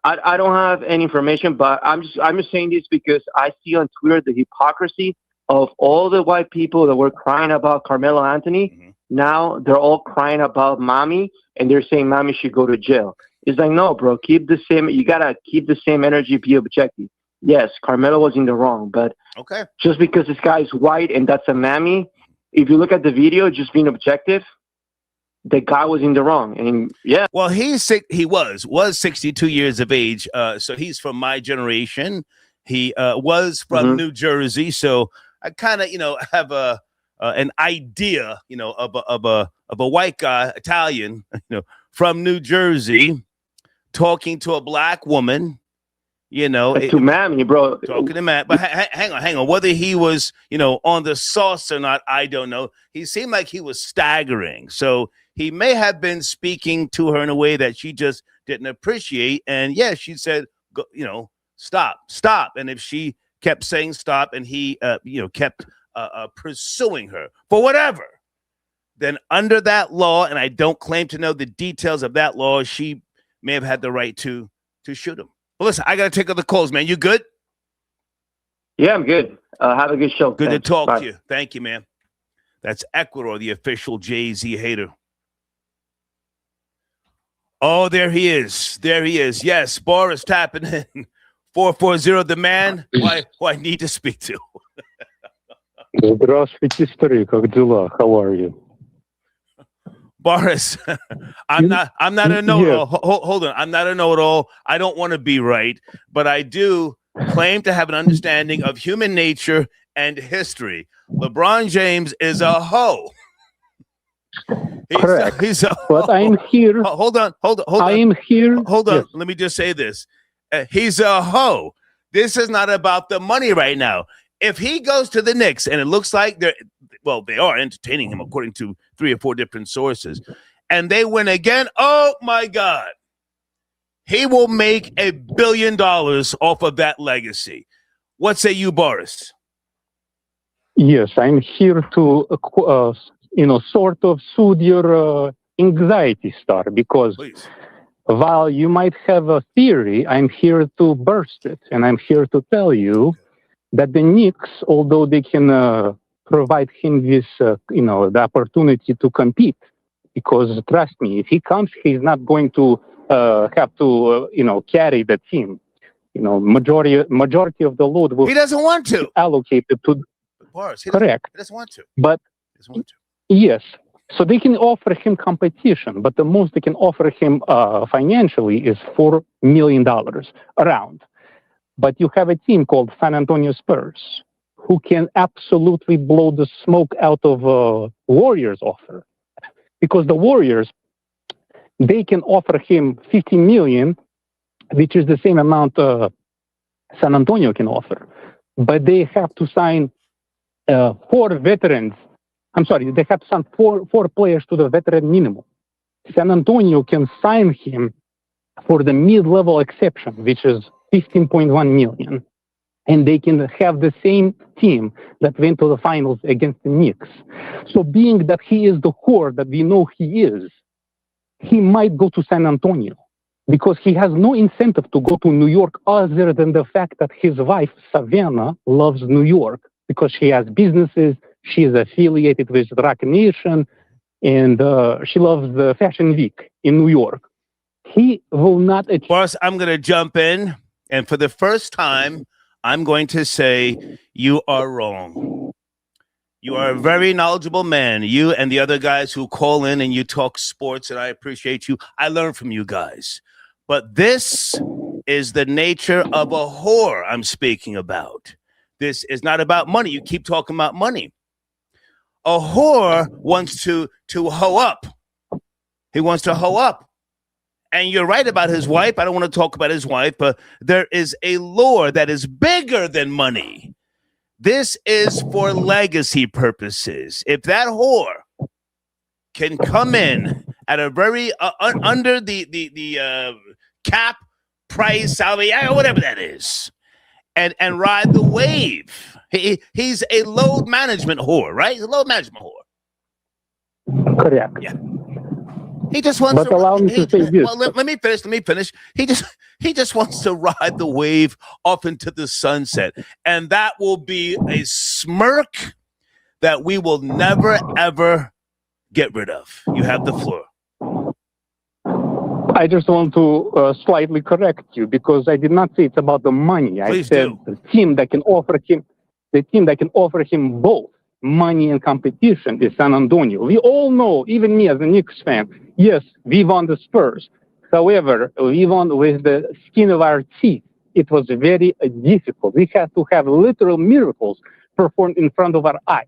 have any information, but I'm just saying this because I see on Twitter the hypocrisy of all the white people that were crying about Carmelo Anthony. Mm-hmm. Now they're all crying about Mommy, and they're saying Mommy should go to jail. It's like, no, bro, you gotta keep the same energy, be objective. Yes, Carmelo was in the wrong, but just because this guy's white and that's a Mammy, if you look at the video, just being objective, the guy was in the wrong. And yeah. Well, he was 62 years of age. So he's from my generation. He was from New Jersey. So I kind of, have an idea, of a white guy, Italian, from New Jersey, talking to a black woman, to Mammy, bro. Talking to Matt, but hang on. Whether he was, on the sauce or not, I don't know. He seemed like he was staggering. So he may have been speaking to her in a way that she just didn't appreciate. And yeah, she said, go, stop. And if she kept saying stop and he, kept pursuing her for whatever, then under that law, and I don't claim to know the details of that law, she may have had the right to shoot him. Well, listen, I got to take other calls, man. You good? Yeah, I'm good. Have a good show. Good Thanks. to talk Bye. to you. Thank you, man. That's Ecuador, the official Jay-Z hater. Oh, there he is. Yes, Boris tapping in. 440, the man who I need to speak to. Здравствуйте, старик. Как дела? How are you? Boris, I'm not a know-it-all. Hold on. I'm not a know-it-all. I don't want to be right, but I do claim to have an understanding of human nature and history. LeBron James is a hoe. Correct. But I'm here. Hold on. I am here. Hold on. Yes. Let me just say this. He's a hoe. This is not about the money right now. If he goes to the Knicks, and it looks like they are entertaining him according to 3 or 4 different sources, and they win again, oh my God, he will make $1 billion off of that legacy. What say you, Boris? Yes, I'm here to, sort of soothe your anxiety, Star, because while you might have a theory, I'm here to burst it, and I'm here to tell you that the Knicks, although they can provide him with, the opportunity to compete, because trust me, if he comes, he's not going to have to, carry the team. Majority of the load will. He doesn't want to allocate it to. Boris, correct. He doesn't want to. But he doesn't want to. Yes. So they can offer him competition, but the most they can offer him financially is $4 million around. But you have a team called San Antonio Spurs who can absolutely blow the smoke out of Warriors offer. Because the Warriors, they can offer him $50 million, which is the same amount San Antonio can offer. But they have to sign 4 veterans. I'm sorry, they have to sign four players to the veteran minimum. San Antonio can sign him for the mid-level exception, which is $15.1 million. And they can have the same team that went to the finals against the Knicks. So being that he is the whore that we know he is, he might go to San Antonio because he has no incentive to go to New York other than the fact that his wife, Savannah, loves New York because she has businesses, she is affiliated with Rock Nation, and she loves the Fashion Week in New York. He will not achieve. Boss, I'm going to jump in, and for the first time, I'm going to say you are wrong. You are a very knowledgeable man. You and the other guys who call in and you talk sports, and I appreciate you. I learn from you guys. But this is the nature of a whore I'm speaking about. This is not about money. You keep talking about money. A whore wants to hoe up. He wants to hoe up. And you're right about his wife. I don't want to talk about his wife, but there is a lure that is bigger than money. This is for legacy purposes. If that whore can come in at a very under the cap price, salary, whatever that is, and ride the wave. He's a load management whore, right? He's a load management whore. Correct. Yeah. He just wants but allow me to say this. Well, let me finish. He just wants to ride the wave off into the sunset. And that will be a smirk that we will never, ever get rid of. You have the floor. I just want to slightly correct you because I did not say it's about the money. Please I said do. the team that can offer him both money and competition is San Antonio. We all know, even me as a Knicks fan, yes, we won the Spurs. However, we won with the skin of our teeth. It was very difficult. We had to have literal miracles performed in front of our eyes.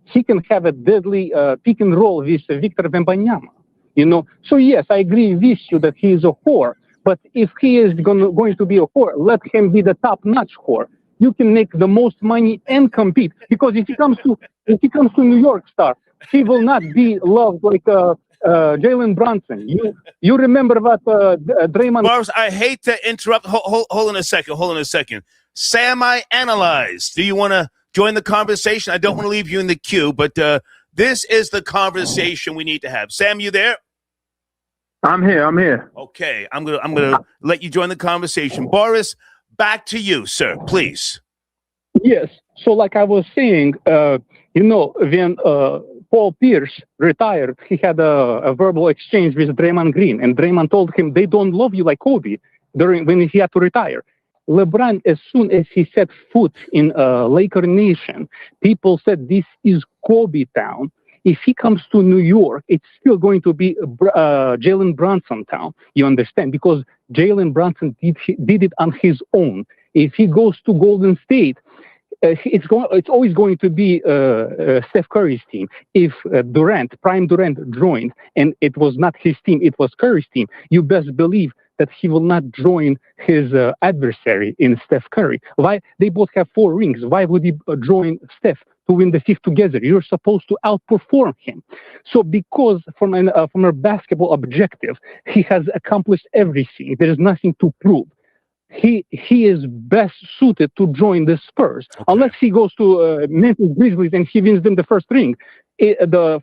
He can have a deadly pick and roll with Victor Wembanyama. You know, so yes, I agree with you that he is a whore. But if he is going to be a whore, let him be the top-notch whore. You can make the most money and compete. Because if he comes to New York Star, he will not be loved like Jalen Brunson. You remember what Draymond? Barbs, I hate to interrupt. Hold on a second. Sam, I analyze. Do you want to join the conversation? I don't want to leave you in the queue, but this is the conversation we need to have. Sam, you there? I'm here. Okay, I'm gonna let you join the conversation. Boris, back to you, sir, please. Yes. So like I was saying, when Paul Pierce retired, he had a verbal exchange with Draymond Green, and Draymond told him they don't love you like Kobe when he had to retire. LeBron, as soon as he set foot in Laker Nation, people said this is Kobe town. If he comes to New York, it's still going to be Jalen Brunson town. You understand? Because Jalen Brunson did it on his own. If he goes to Golden State, it's always going to be Steph Curry's team. If Prime Durant joined, and it was not his team, it was Curry's team, you best believe that he will not join his adversary in Steph Curry. Why? They both have 4 rings. Why would he join Steph to win the 5th together? You're supposed to outperform him. So because from a basketball objective, he has accomplished everything. There is nothing to prove. He is best suited to join the Spurs. Okay. Unless he goes to Memphis Grizzlies and he wins them the first ring.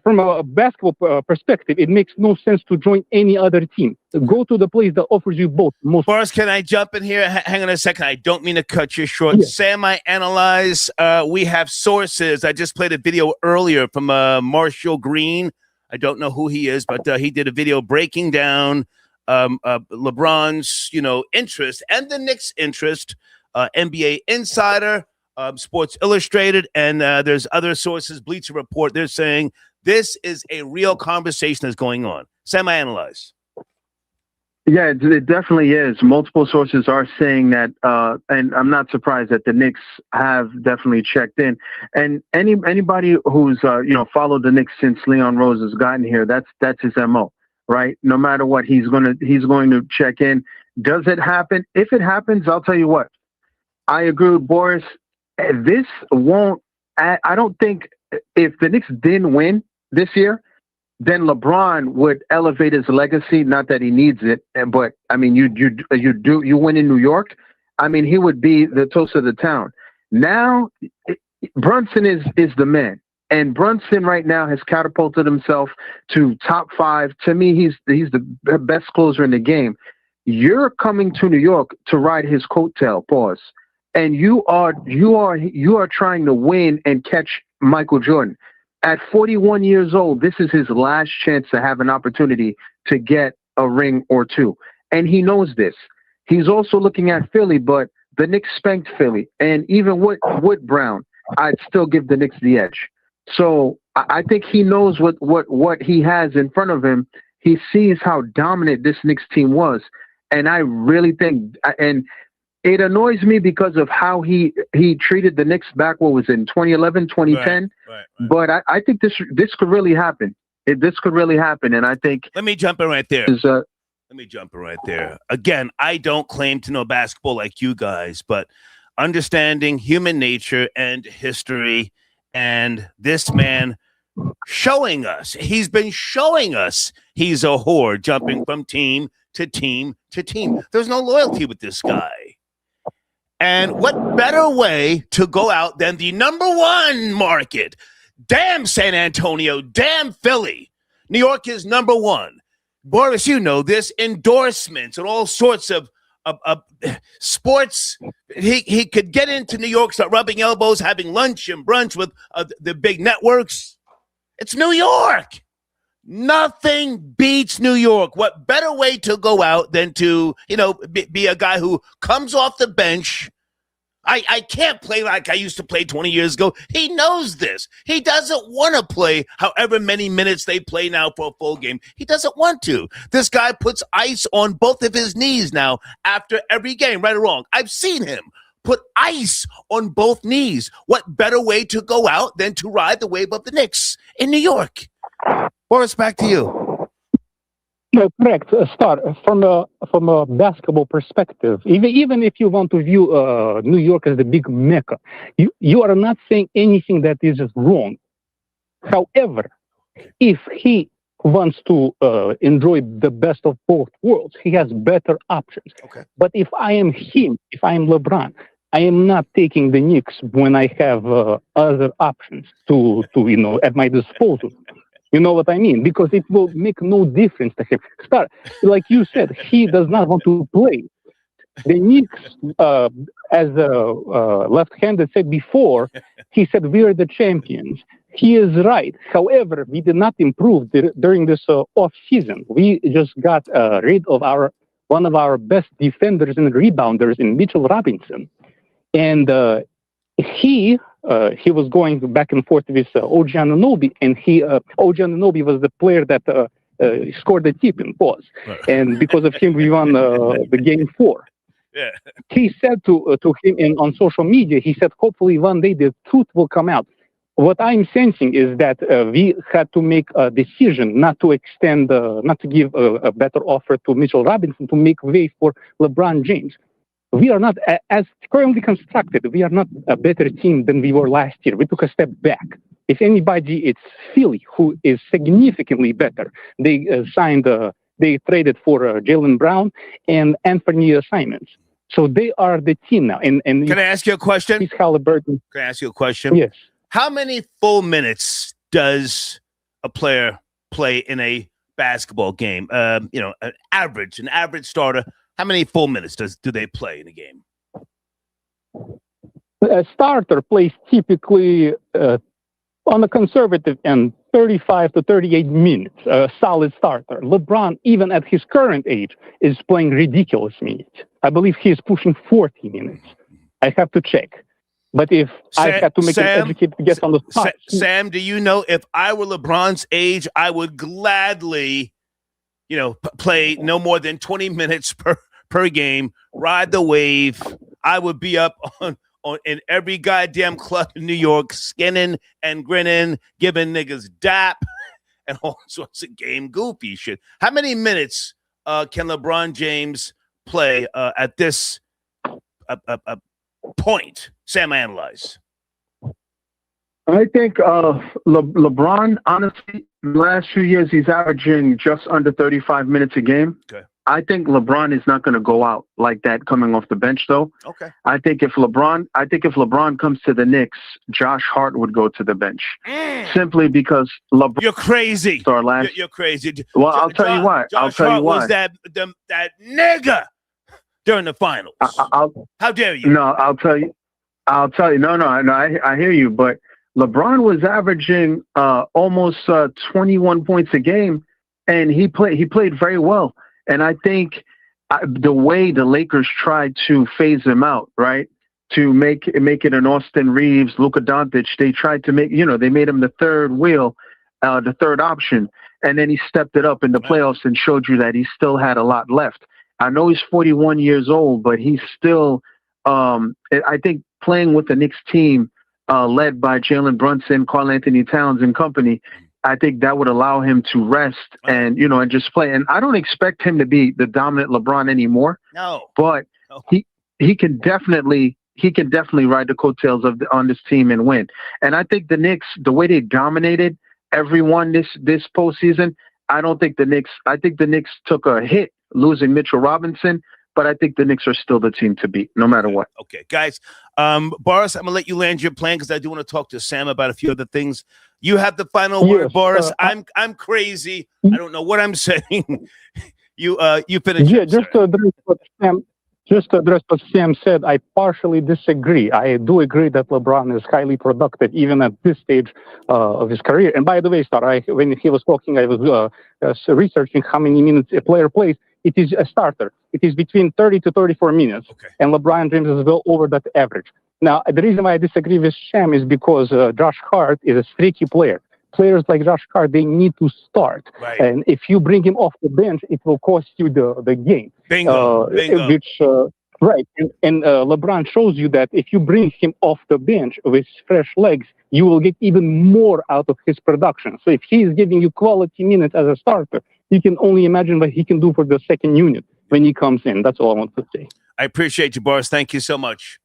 From a basketball perspective, it makes no sense to join any other team. Go to the place that offers you both. Boris, can I jump in here? Hang on a second. I don't mean to cut you short. Yes. Sam, I analyze. We have sources. I just played a video earlier from Marshall Green. I don't know who he is, but he did a video breaking down LeBron's, interest and the Knicks' interest. NBA Insider. Sports Illustrated, and there's other sources, Bleacher Report. They're saying this is a real conversation that's going on. Semi-analyze. Yeah, it definitely is. Multiple sources are saying that, and I'm not surprised that the Knicks have definitely checked in. And anybody who's followed the Knicks since Leon Rose has gotten here, that's his MO. right? No matter what, he's going to check in. Does it happen? If it happens, I'll tell you what. I agree with Boris. This won't. I don't think if the Knicks didn't win this year, then LeBron would elevate his legacy. Not that he needs it, but I mean, you win in New York. I mean, he would be the toast of the town. Now, Brunson is the man, and Brunson right now has catapulted himself to top 5. To me, he's the best closer in the game. You're coming to New York to ride his coattail. Pause. And you are trying to win and catch Michael Jordan. At 41 years old, this is his last chance to have an opportunity to get a ring or two. And he knows this. He's also looking at Philly, but the Knicks spanked Philly. And even with Brown, I'd still give the Knicks the edge. So I think he knows what he has in front of him. He sees how dominant this Knicks team was. And I really think, and it annoys me because of how he treated the Knicks back, what was it, in 2011, 2010? Right. But I think this could really happen. This could really happen, and I think... Let me jump in right there. Again, I don't claim to know basketball like you guys, but understanding human nature and history, and this man showing us, he's been showing us he's a whore, jumping from team to team to team. There's no loyalty with this guy. And what better way to go out than the number 1 market? Damn San Antonio, damn Philly. New York is number 1. Boris, you know this, endorsements and all sorts of sports. He could get into New York, start rubbing elbows, having lunch and brunch with the big networks. It's New York. Nothing beats New York. What better way to go out than to, be a guy who comes off the bench. I can't play like I used to play 20 years ago. He knows this. He doesn't want to play however many minutes they play now for a full game. He doesn't want to. This guy puts ice on both of his knees now after every game, right or wrong. I've seen him put ice on both knees. What better way to go out than to ride the wave of the Knicks in New York? Boris, back to you. No, correct. Start from a basketball perspective. Even if you want to view New York as the big mecca, you are not saying anything that is wrong. However, if he wants to enjoy the best of both worlds, he has better options. Okay. But if I am him, if I am LeBron, I am not taking the Knicks when I have other options to at my disposal. You know what I mean? Because it will make no difference to him. Like you said, he does not want to play. The Knicks, as left-handed said before, he said, we are the champions. He is right. However, we did not improve during this off-season. We just got rid of one of our best defenders and rebounders in Mitchell Robinson. And he was going back and forth with OG Anunoby, and OG Anunoby was the player that scored the tip-in pause. Right. And because of him, we won the game 4. Yeah. He said to him on social media, he said, hopefully one day the truth will come out. What I'm sensing is that we had to make a decision not to extend, not to give a better offer to Mitchell Robinson to make way for LeBron James. We are not, as currently constructed, we are not a better team than we were last year. We took a step back. If anybody, it's Philly, who is significantly better. They they traded for Jaylen Brown and Anthony Simons. So they are the team now. And can I ask you a question? Halliburton. Can I ask you a question? Yes. How many full minutes does a player play in a basketball game? An average starter. How many full minutes do they play in a game? A starter plays typically on the conservative end, 35 to 38 minutes, a solid starter. LeBron, even at his current age, is playing ridiculous minutes. I believe he is pushing 40 minutes. I have to check. But if I had to make an educated guess on the spot. Sam, do you know if I were LeBron's age, I would gladly, play no more than 20 minutes per game, ride the wave. I would be up on in every goddamn club in New York, skinning and grinning, giving niggas dap and all sorts of game goofy shit. How many minutes can LeBron James play at this point? Sam, analyze. I think LeBron, honestly, the last few years, he's averaging just under 35 minutes a game. Okay. I think LeBron is not going to go out like that coming off the bench, though. Okay. I think if LeBron comes to the Knicks, Josh Hart would go to the bench simply because LeBron. You're crazy. You're crazy. Well, I'll tell you why. Josh Hart was that nigga during the finals. How dare you? No, I'll tell you. No, I hear you, but LeBron was averaging almost 21 points a game, and he played very well. And I think the way the Lakers tried to phase him out, right, to make it an Austin Reeves, Luka Doncic, they tried to they made him the third wheel, the third option, and then he stepped it up in the playoffs and showed you that he still had a lot left. I know he's 41 years old, but he's still, I think, playing with the Knicks team led by Jalen Brunson, Karl Anthony Towns, and company. I think that would allow him to rest and just play. And I don't expect him to be the dominant LeBron anymore. No, but he can definitely ride the coattails on this team and win. And I think the Knicks, the way they dominated everyone this postseason, I think the Knicks took a hit losing Mitchell Robinson. But I think the Knicks are still the team to beat, no matter what. Okay, guys. Boris, I'm going to let you land your plan because I do want to talk to Sam about a few other things. You have the final word, Boris. I'm crazy. I don't know what I'm saying. You finish. Yeah, just to address what Sam said, I partially disagree. I do agree that LeBron is highly productive even at this stage of his career. And by the way, Star, when he was talking, I was researching how many minutes a player plays. It is a starter. It is between 30 to 34 minutes. Okay. And LeBron James is well over that average. Now, the reason why I disagree with Sam is because Josh Hart is a streaky player. Players like Josh Hart, they need to start. Right. And if you bring him off the bench, it will cost you the game. Bingo. Right. And LeBron shows you that if you bring him off the bench with fresh legs, you will get even more out of his production. So if he's giving you quality minutes as a starter, you can only imagine what he can do for the second unit when he comes in. That's all I want to say. I appreciate you, Boris. Thank you so much.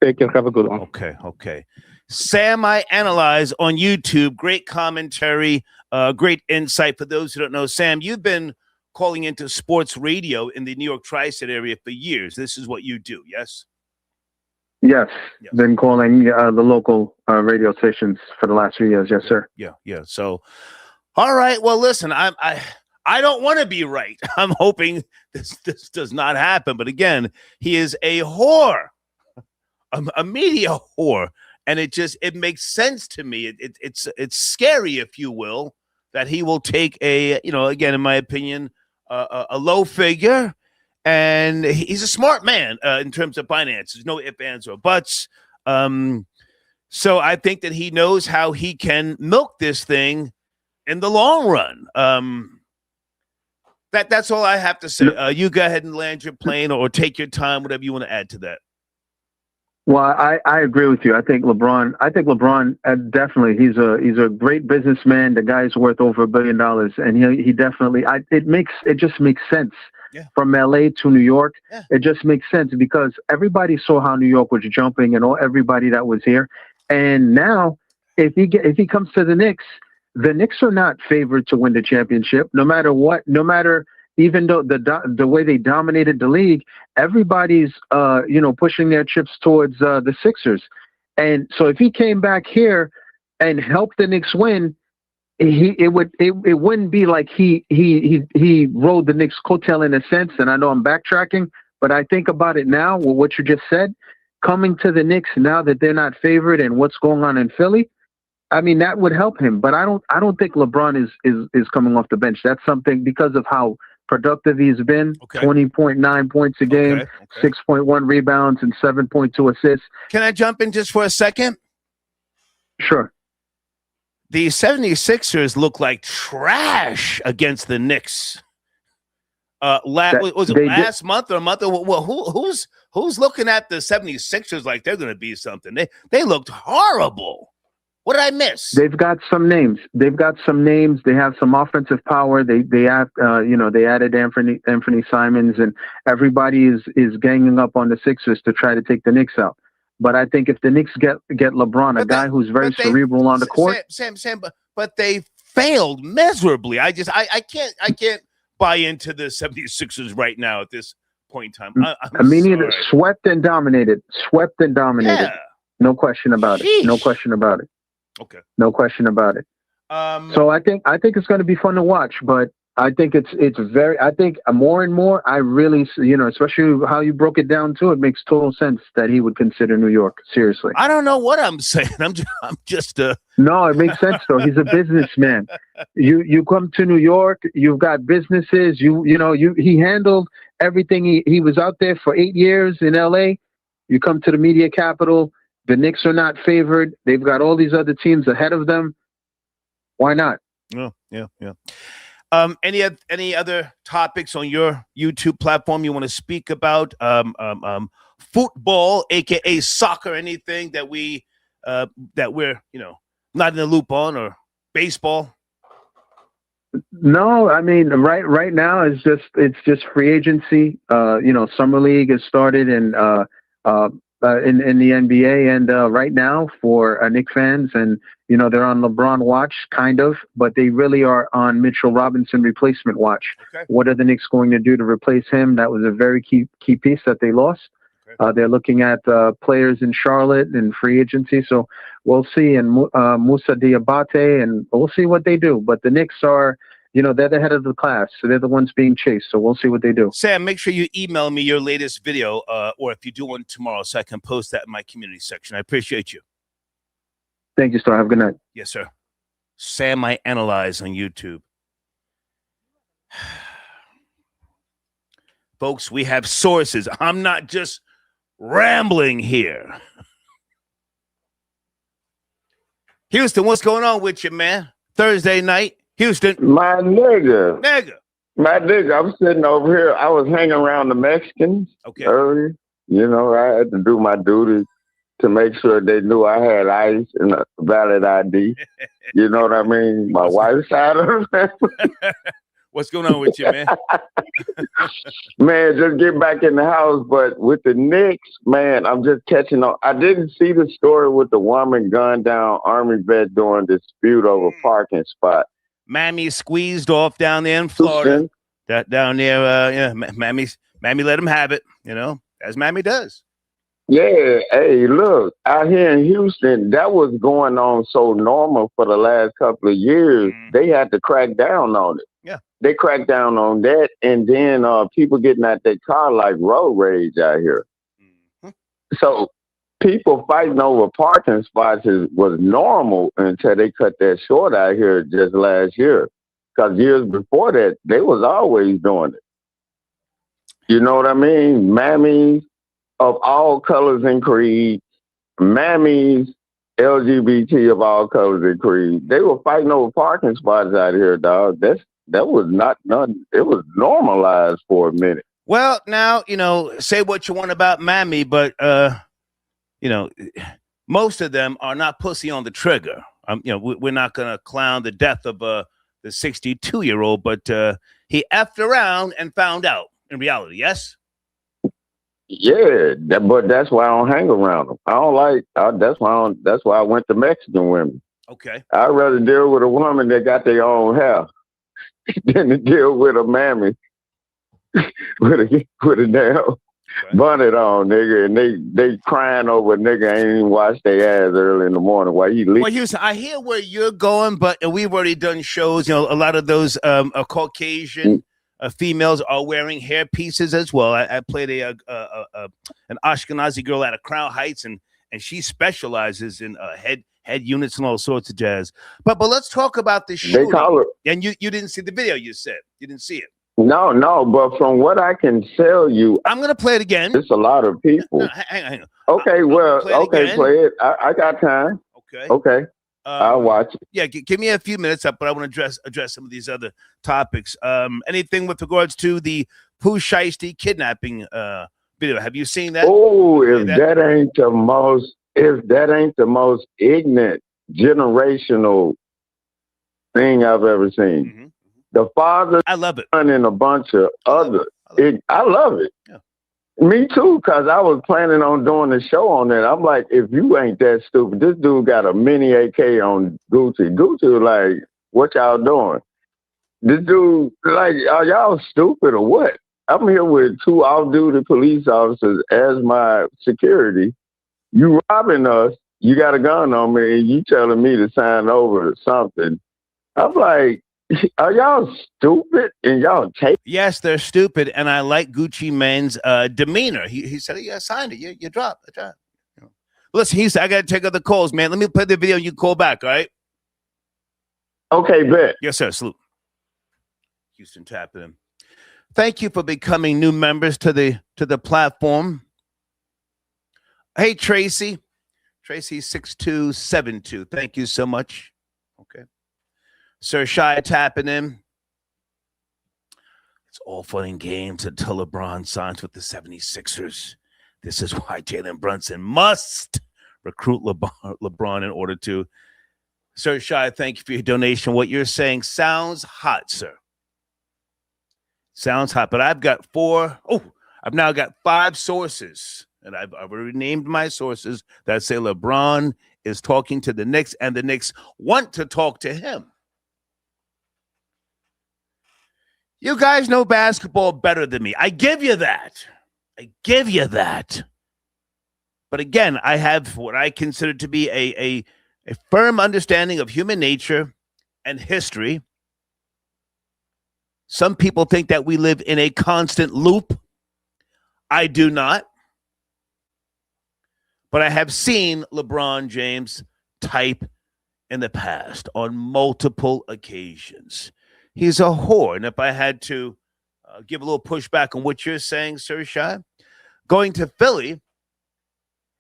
Take care. Have a good one. Okay. Sam, I Analyze on YouTube. Great commentary, great insight. For those who don't know, Sam, you've been calling into sports radio in the New York tri-state area for years. This is what you do, yes? Yes. Been calling the local radio stations for the last few years. Yes, sir. Yeah. So, all right. Well, listen, I don't want to be right. I'm hoping this does not happen. But again, he is a whore, a media whore, and it makes sense to me. It's scary, if you will, that he will take again, in my opinion, a low figure, and he's a smart man in terms of finances. No ifs, ands, or buts. So I think that he knows how he can milk this thing in the long run. That's all I have to say. You go ahead and land your plane or take your time, whatever you want to add to that. Well, I agree with you. I think LeBron definitely he's a great businessman. The guy's worth over $1 billion, and he definitely it just makes sense. Yeah. From LA to New York, It just makes sense because everybody saw how New York was jumping and everybody that was here. And now, if he comes to the Knicks are not favored to win the championship, no matter what. No matter, even though the way they dominated the league, everybody's pushing their chips towards the Sixers. And so if he came back here and helped the Knicks win, it wouldn't be like he rode the Knicks' coattail in a sense. And I know I'm backtracking, but I think about it now with what you just said, coming to the Knicks now that they're not favored and what's going on in Philly. I mean, that would help him, but I don't think LeBron is coming off the bench. That's something because of how productive he's been. 20.9 points a game, 6.1 rebounds, and 7.2 assists. Can I jump in just for a second? Sure. The 76ers look like trash against the Knicks. Was it last month or a month? Well, who's looking at the 76ers like they're going to be something? They looked horrible. What did I miss? They've got some names. They have some offensive power. They added Anthony Simons, and everybody is ganging up on the Sixers to try to take the Knicks out. But I think if the Knicks get LeBron, a guy who's very cerebral on the court, Sam, but they failed miserably. I can't buy into the 76ers right now at this point in time. I mean, either swept and dominated. Yeah. No question about it. No question about it. Okay. No question about it. So I think it's going to be fun to watch, but I think I think more and more, I really, especially how you broke it down too, it makes total sense that he would consider New York. Seriously. I don't know what I'm saying. I'm just No, it makes sense though. He's a businessman. You come to New York, you've got businesses, he handled everything. He was out there for 8 years in LA. You come to the media capital, the Knicks are not favored. They've got all these other teams ahead of them. Why not? Yeah. Any other topics on your YouTube platform you want to speak about? Football, aka soccer, anything that we're not in the loop on, or baseball? No, I mean right now it's just free agency. Summer league has started in the NBA, and right now for Knicks fans, and they're on LeBron watch, kind of, but they really are on Mitchell Robinson replacement watch. Okay. What are the Knicks going to do to replace him? That was a very key piece that they lost. Okay. They're looking at players in Charlotte and free agency, so we'll see. And Moussa Diabate, and we'll see what they do. But the Knicks are, they're the head of the class, so they're the ones being chased. So we'll see what they do. Sam, make sure you email me your latest video, or if you do one tomorrow, so I can post that in my community section. I appreciate you. Thank you, sir. Have a good night. Yes, sir. Sam, I Analyze on YouTube. Folks, we have sources. I'm not just rambling here. Houston, what's going on with you, man? Thursday night, Houston. My nigga. My nigga, I'm sitting over here. I was hanging around the Mexicans earlier. I had to do my duty to make sure they knew I had ICE and a valid ID. You know what I mean? My wife's side of the family. What's going on with you, man? Man, just get back in the house. But with the Knicks, man, I'm just catching on. I didn't see the story with the woman gunned down Army vet during dispute over parking spot. Mammy squeezed off down there in Florida. That down there, Mammy let him have it, as Mammy does. Yeah, hey, look, out here in Houston, that was going on so normal for the last couple of years. They had to crack down on it. Yeah. They cracked down on that, and then people getting out their car like road rage out here. Mm-hmm. So people fighting over parking spots was normal until they cut that short out here just last year. Because years before that, they was always doing it. You know what I mean? Mammies of all colors and creeds, mammies, LGBT of all colors and creeds. They were fighting over parking spots out here, dog. That was not none. It was normalized for a minute. Well, now, say what you want about Mammy, but, most of them are not pussy on the trigger. We're not going to clown the death of the 62-year-old, but he effed around and found out in reality, yes? Yeah, but that's why I don't hang around them. I don't like. That's why I went to Mexican women. Okay. I'd rather deal with a woman that got their own hair than to deal with a mammy with a damn bonnet on, nigga, and they crying over a nigga ain't even washed their ass early in the morning while he leaks. Well, Houston, I hear where you're going, but we've already done shows. A lot of those Caucasian. Females are wearing hair pieces as well. I played an Ashkenazi girl out of Crown Heights, and she specializes in head units and all sorts of jazz. But let's talk about the shooting. They call it. And you didn't see the video. You said you didn't see it. No. But from what I can tell you, I'm gonna play it again. It's a lot of people. No, hang on. Okay, play it. I got time. Okay. I'll watch it. Yeah, give me a few minutes up, but I want to address some of these other topics. Anything with regards to the Pooh Shiesty kidnapping video? Have you seen that? Oh, if that ain't the most ignorant generational thing I've ever seen. The father, I love it, and a bunch of other. I love it. Yeah. Me too, because I was planning on doing a show on that. I'm like, if you ain't that stupid, this dude got a mini AK on Gucci. Gucci was like, what y'all doing? This dude, like, are y'all stupid or what? I'm here with 2 off-duty police officers as my security. You robbing us. You got a gun on me, and you telling me to sign over to something. I'm like, are y'all stupid? And y'all take? Yes, they're stupid, and I like Gucci Mane's demeanor. He said, "Yeah, signed it. You dropped it." Listen, he said, "I got to take other calls, man. Let me play the video. And you call back, all right?" Okay, bet. Yes, sir. Salute. Houston tapping him. Thank you for becoming new members to the platform. Hey, Tracy. Tracy 6272. Thank you so much. Okay. Sir Shy tapping in. It's all fun and games until LeBron signs with the 76ers. This is why Jalen Brunson must recruit LeBron in order to. Sir Shy, thank you for your donation. What you're saying sounds hot, sir. Sounds hot, but I've now got 5 sources, and I've already named my sources that say LeBron is talking to the Knicks, and the Knicks want to talk to him. You guys know basketball better than me. I give you that. But again, I have what I consider to be a firm understanding of human nature and history. Some people think that we live in a constant loop. I do not. But I have seen LeBron James type in the past on multiple occasions. He's a whore. And if I had to give a little pushback on what you're saying, Sir Shy, going to Philly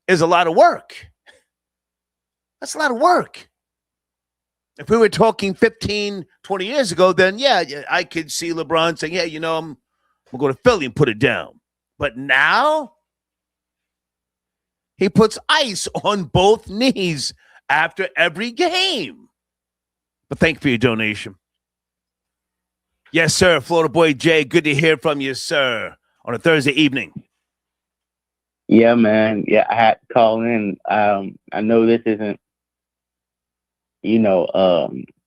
is a lot of work. That's a lot of work. If we were talking 15, 20 years ago, then yeah, I could see LeBron saying, yeah, I'm going to go to Philly and put it down. But now he puts ice on both knees after every game. But thank you for your donation. Yes, sir. Florida Boy Jay, good to hear from you, sir, on a Thursday evening. Yeah, man. Yeah, I had to call in. I know this isn't,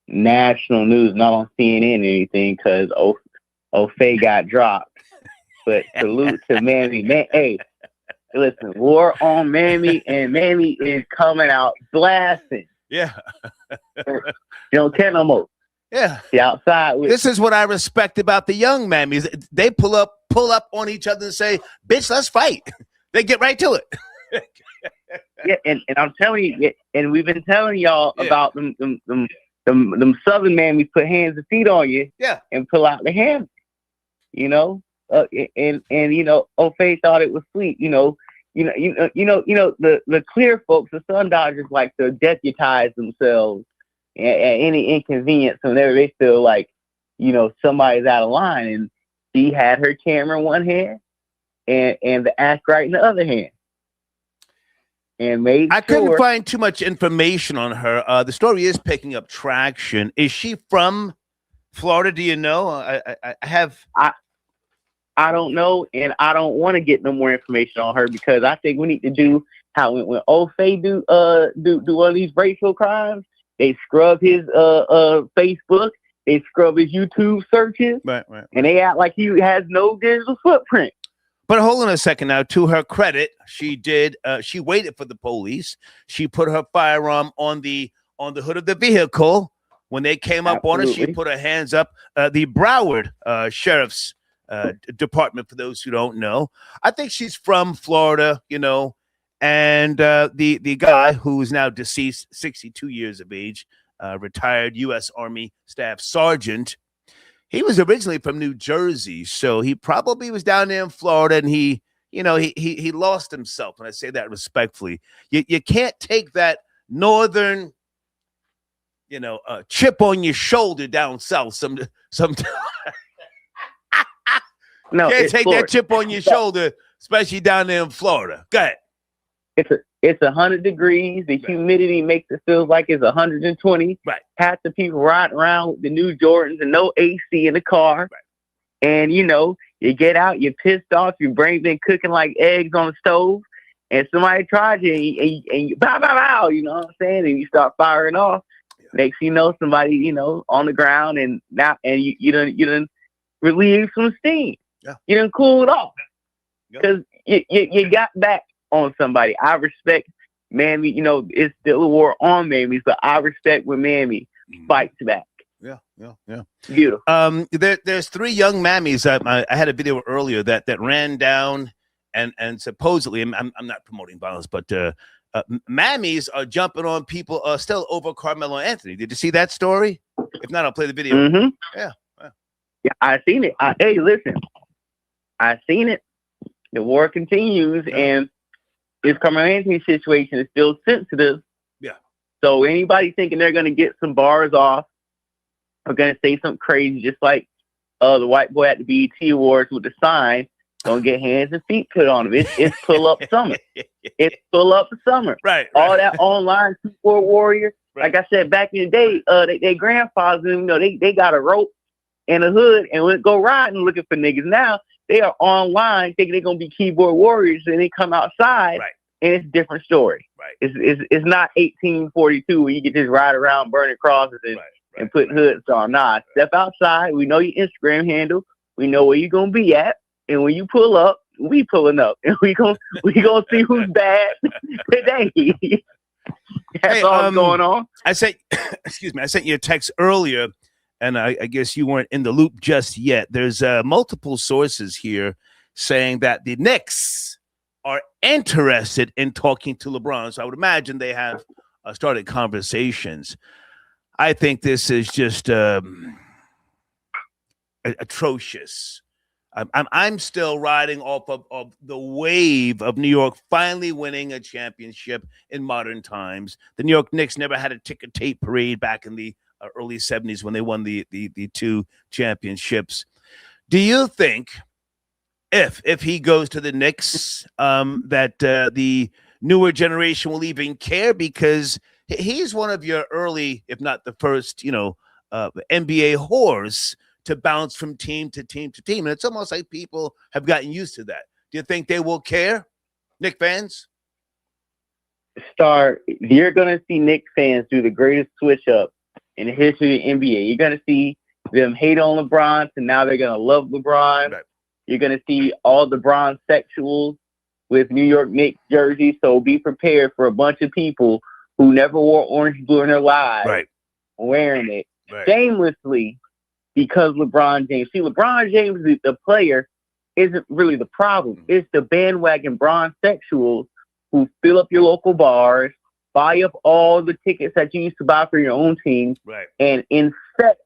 national news, not on CNN or anything, because O'Fay got dropped. But salute to Mammy. Hey, listen, war on Mammy, and Mammy is coming out blasting. Yeah. Don't care no more. Yeah. The outside. This is what I respect about the young mammies. They pull up on each other and say, bitch, let's fight. They get right to it. Yeah, and I'm telling you, and we've been telling y'all about them Southern mammies put hands and feet on you, and pull out the hand, and O'Fay thought it was sweet, the clear folks, the Sun Dodgers like to deputize themselves at any inconvenience whenever they feel like, somebody's out of line, and she had her camera in one hand and the act right in the other hand. And I couldn't find too much information on her. The story is picking up traction. Is she from Florida? Do you know? I don't know, and I don't want to get no more information on her, because I think we need to do how when O'Fay do all these racial crimes, they scrub his Facebook, they scrub his YouTube searches, right, and they act like he has no digital footprint. But hold on a second now. To her credit, she did. She waited for the police. She put her firearm on the hood of the vehicle when they came up on her. She put her hands up. The Broward Sheriff's Department, for those who don't know, I think she's from Florida. And the guy who is now deceased, 62 years of age, retired U.S. Army Staff Sergeant. He was originally from New Jersey, so he probably was down there in Florida, and he lost himself, and I say that respectfully. You can't take that northern, chip on your shoulder down south. Sometimes no, can't take Florida. That chip on your shoulder, especially down there in Florida. Go ahead. It's 100 degrees. The humidity makes it feel like it's 120. Right. Half the people riding around with the new Jordans and no AC in the car. Right. And, you know, you get out, you're pissed off, your brain's been cooking like eggs on the stove, and somebody tries you, and you bow, bow, bow, you know what I'm saying? And you start firing off. Yeah. Next thing you know, somebody, you know, on the ground, and now, and you done relieve some steam. Yeah. You done cooled off. Because you got back on somebody. I respect Mammy, you know, it's still a war on Mammies, but I respect when Mammy fights back. Yeah. Beautiful. There's 3 young mammies. I had a video earlier that ran down and supposedly, I'm not promoting violence, but mammies are jumping on people still over Carmelo Anthony. Did you see that story? If not, I'll play the video. Mm-hmm. Yeah, I seen it. Hey, listen, I seen it. The war continues, and this Carmelo Anthony situation is still sensitive. Yeah. So anybody thinking they're going to get some bars off, are going to say something crazy, just like the white boy at the BET Awards with the sign, don't get hands and feet put on him. It's pull up summer. It's pull up summer. Right. All that online keyboard warrior. Right. Like I said, back in the day, they grandfathers, you know, they got a rope and a hood and would go riding looking for niggas. Now they are online thinking they're going to be keyboard warriors, and they come outside, and it's a different story. Right. It's not 1842 where you can just ride around burning crosses and put hoods on. Nah, step outside. We know your Instagram handle. We know where you're gonna be at, and when you pull up, we pulling up, and we gonna see who's bad today. That's all going on. I sent you a text earlier, and I guess you weren't in the loop just yet. There's multiple sources here saying that the Knicks are interested in talking to LeBron. So I would imagine they have started conversations. I think this is just atrocious. I'm still riding off of the wave of New York finally winning a championship in modern times. The New York Knicks never had a ticker tape parade back in the early 70s when they won the 2 championships. Do you think if he goes to the Knicks that the newer generation will even care? Because he's one of your early, if not the first, NBA whores to bounce from team to team to team. And it's almost like people have gotten used to that. Do you think they will care, Knicks fans? You're going to see Knicks fans do the greatest switch up in the history of the NBA. You're going to see them hate on LeBron, and now they're going to love LeBron. Right. You're going to see all the LeBron sexuals with New York Knicks jerseys. So be prepared for a bunch of people who never wore orange blue in their lives wearing it shamelessly because LeBron James. See, LeBron James, the player, isn't really the problem. It's the bandwagon Bron sexuals who fill up your local bars, buy up all the tickets that you used to buy for your own team, and infect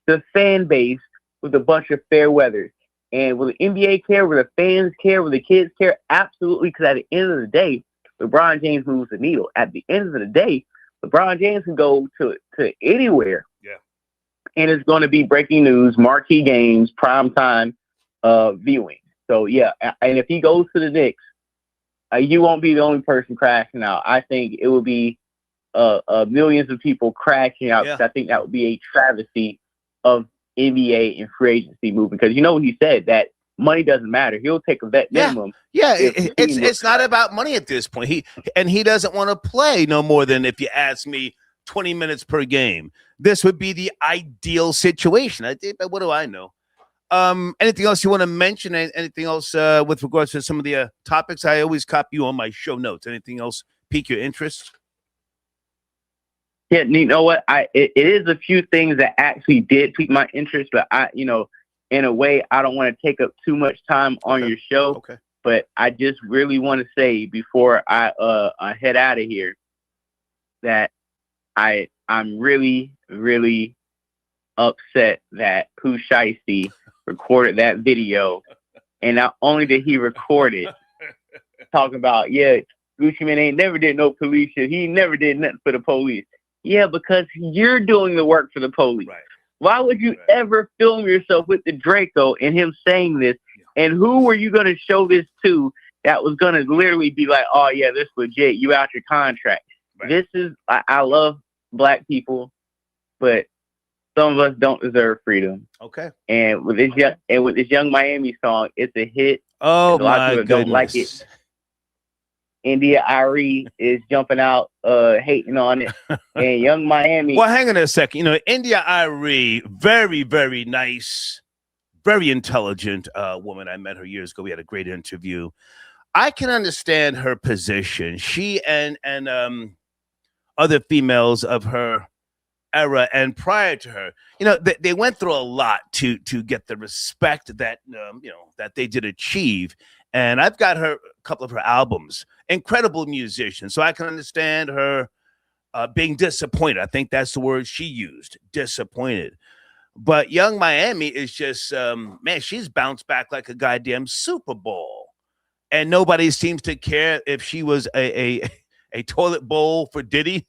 the fan base with a bunch of fair weathers. And will the NBA care? Will the fans care? Will the kids care? Absolutely, because at the end of the day, LeBron James moves the needle. At the end of the day, LeBron James can go to anywhere. Yeah. And it's going to be breaking news, marquee games, primetime viewing. So, yeah, and if he goes to the Knicks, you won't be the only person crashing out. I think it will be millions of people crashing out. Yeah. I think that would be a travesty of NBA and free agency movement. Because you know what he said, that money doesn't matter. He'll take a vet minimum. Yeah, it's not about money at this point. He doesn't want to play no more than, if you ask me, 20 minutes per game. This would be the ideal situation. But what do I know? Anything else you want to mention? Anything else with regards to some of the topics? I always copy you on my show notes. Anything else pique your interest? Yeah, you know what? It is a few things that actually did pique my interest, but in a way, I don't want to take up too much time on your show. Okay. But I just really want to say before I head out of here that I'm really, really upset that Pooh Shiesty recorded that video, and not only did he record it, talking about Gucci Mane ain't never did no police shit. He never did nothing for the police. Yeah, because you're doing the work for the police. Right. Why would you ever film yourself with the Draco and him saying this? And who were you going to show this to that was gonna literally be like, oh yeah, this legit. You out your contract. Right. This is I love black people, but some of us don't deserve freedom. Okay. And with this young Miami song, it's a hit. Oh a lot my of people goodness. don't like it. India Irie is jumping out, hating on it, and Young Miami. Well, hang on a second. You know, India Irie, very, very nice, very intelligent woman. I met her years ago. We had a great interview. I can understand her position. She and other females of her era and prior to her, you know, they went through a lot to get the respect that that they did achieve. And I've got a couple of her albums. Incredible musician, so I can understand her being disappointed. I think that's the word she used, disappointed. But Young Miami is just man, she's bounced back like a goddamn Super Bowl, and nobody seems to care if she was a toilet bowl for Diddy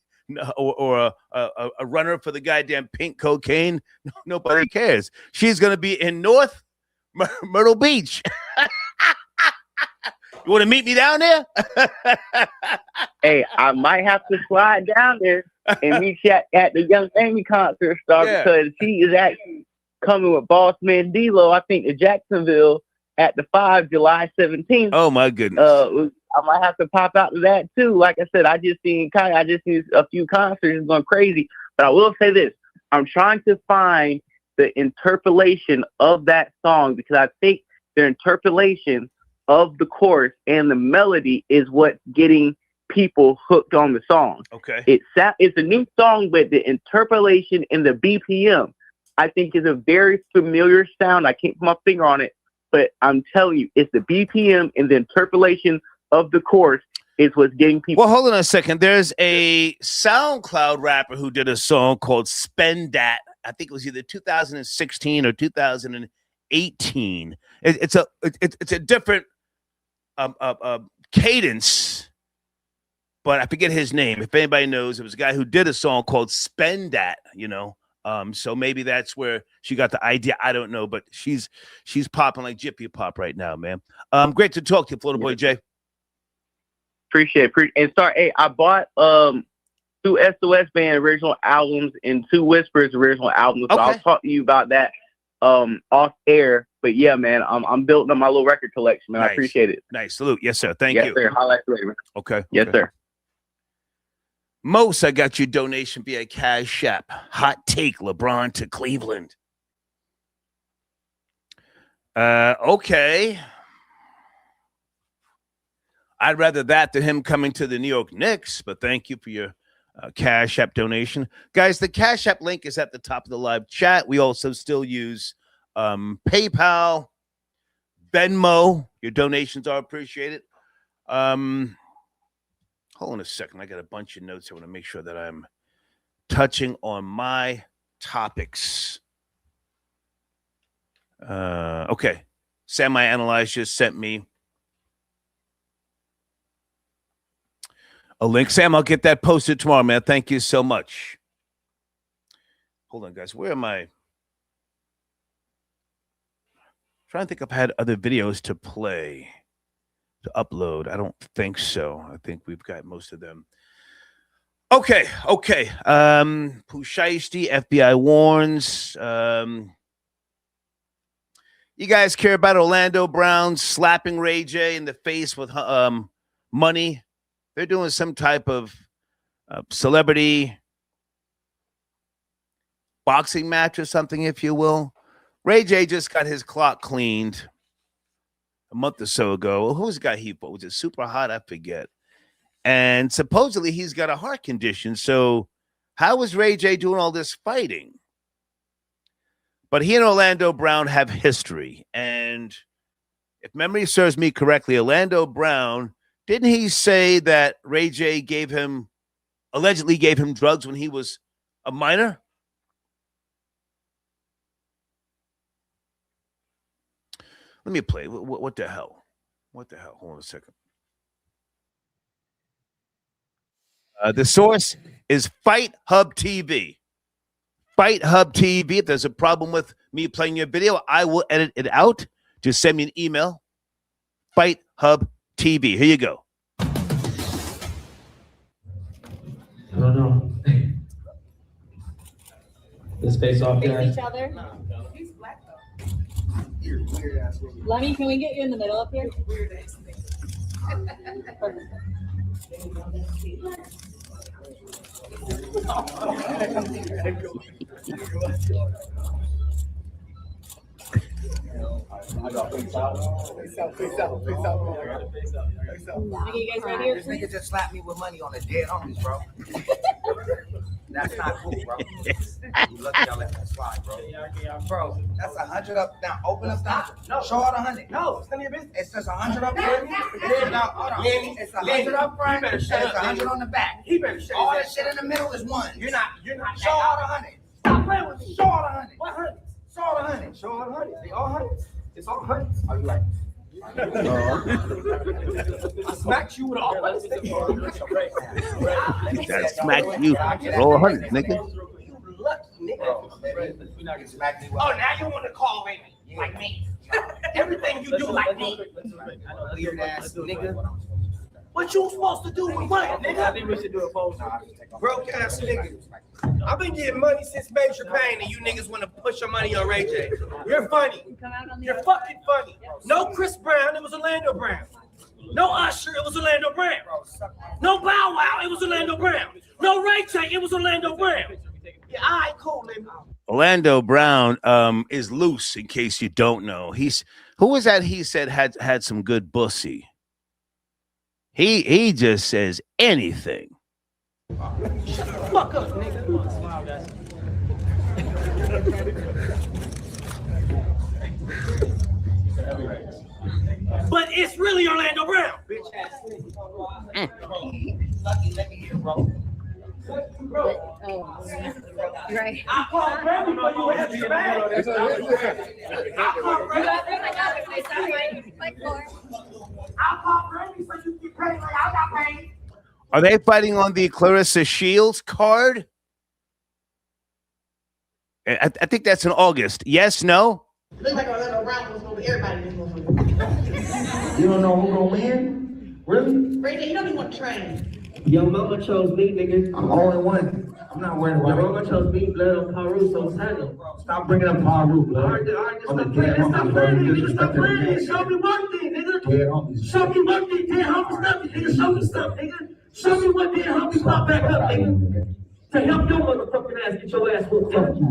or a runner for the goddamn pink cocaine. Nobody cares. She's going to be in North Myrtle Beach. You want to meet me down there? Hey, I might have to slide down there and meet you at the Young Amy concert because she is actually coming with Boss Man D-Lo, I think, to Jacksonville at the 5, July 17th. Oh, my goodness. I might have to pop out to that, too. Like I said, I just seen a few concerts going crazy. But I will say this. I'm trying to find the interpolation of that song because I think the interpolation of the chorus and the melody is what's getting people hooked on the song. Okay. It's a new song, but the interpolation and the BPM, I think, is a very familiar sound. I can't put my finger on it, but I'm telling you, it's the BPM and the interpolation of the chorus is what's getting people. Well, hold on a second. There's a SoundCloud rapper who did a song called Spend That. I think it was either 2016 or 2018. It's a different cadence, but I forget his name. If anybody knows, it was a guy who did a song called Spend That, so maybe that's where she got the idea. I don't know, but she's popping like Jippy Pop right now, man. Great to talk to you, Florida Boy Jay. Appreciate it. And sorry, hey, I bought 2 SOS Band original albums and 2 Whispers original albums. So I'll talk to you about that off air. But yeah, man, I'm building up my little record collection, man. Nice. I appreciate it. Nice. Salute. Yes, sir. Thank you. Yes, sir. Highlight later, man. Okay. Yes, sir. Most, I got your donation via Cash App. Hot take, LeBron to Cleveland. Okay. I'd rather that than him coming to the New York Knicks, but thank you for your Cash App donation. Guys, the Cash App link is at the top of the live chat. We also still use PayPal, Venmo. Your donations are appreciated. Hold on a second. I got a bunch of notes. I want to make sure that I'm touching on my topics. Okay. Sam, my analyst just sent me a link. Sam, I'll get that posted tomorrow, man. Thank you so much. Hold on, guys. Where am I? Trying to think if I had other videos to play, to upload. I don't think so. I think we've got most of them. Okay. Pusheisty, FBI warns. You guys care about Orlando Brown slapping Ray J in the face with money? They're doing some type of celebrity boxing match or something, if you will. Ray J just got his clock cleaned a month or so ago. Who's the guy he fought? Was it Super Hot? I forget. And supposedly he's got a heart condition. So how is Ray J doing all this fighting? But he and Orlando Brown have history. And if memory serves me correctly, Orlando Brown, didn't he say that Ray J allegedly gave him drugs when he was a minor? Let me play. What the hell? What the hell? Hold on a second. The source is Fight Hub TV. Fight Hub TV. If there's a problem with me playing your video, I will edit it out. Just send me an email. Fight Hub TV. Here you go. I don't know. Let's face off, guys. Each other. He's black though. Lenny, can we get you in the middle up here? You guys ready here? This nigga just slapped me with money on the dead homies, bro. That's not cool, bro. You lucky I let that slide, bro. Bro, that's 100 up. Now open up that. No. Show all the 100. No, it's none of your business. It's just 100 up here. No, hold on. It's 100 up front. It's 100 on the back. He better shut all that shit in the middle is one. You're not. Show all the 100. Stop playing with me. Show all the 100. What 100? Show all the 100. Show all the 100. They all 100. It's all 100. Are you like? I smacked you with all That smacked you. Roll 100, nigga. Oh, now you want to call me like me. Everything you do like me. Weird ass nigga. What you supposed to do with money, nigga? I think we should do a poll. Broke ass nigga. I've been getting money since Major Payne, and you niggas want to push your money on Ray J. You're funny. You're fucking funny. No Chris Brown, it was Orlando Brown. No Usher, it was Orlando Brown. No Bow Wow, it was Orlando Brown. No Ray J, it was Orlando Brown. Yeah, all right, cool, nigga. Orlando Brown is loose, in case you don't know. Who was that he said had some good bussy? He just says anything. Fuck up, nigga. But it's really Orlando Brown. Bitch ass nigga. Lucky, let me hear, bro. Right. I called Grammy for you had your bag. I called Grammy for you get paid like I got paid. Are they fighting on the Clarissa Shields card? I think that's in August. Yes, no? Looks like Orlando Brown was over everybody in this motherfucker. You don't know who gonna win? Really? Brady, you don't even want to train. Your mama chose me, nigga. I'm the only one. I'm not worried about it. Your mama chose me, blood on Paru, so tell stop bringing up Paru, blood. All right, just stop playing. Stop playing, nigga. Stop playing. Show me one thing, nigga. Show me one thing. Dead homie stuff, nigga. Show me stuff, nigga. Show me what dead homie pop back up, nigga. To help your motherfucking ass get your ass whooped. Fuck you,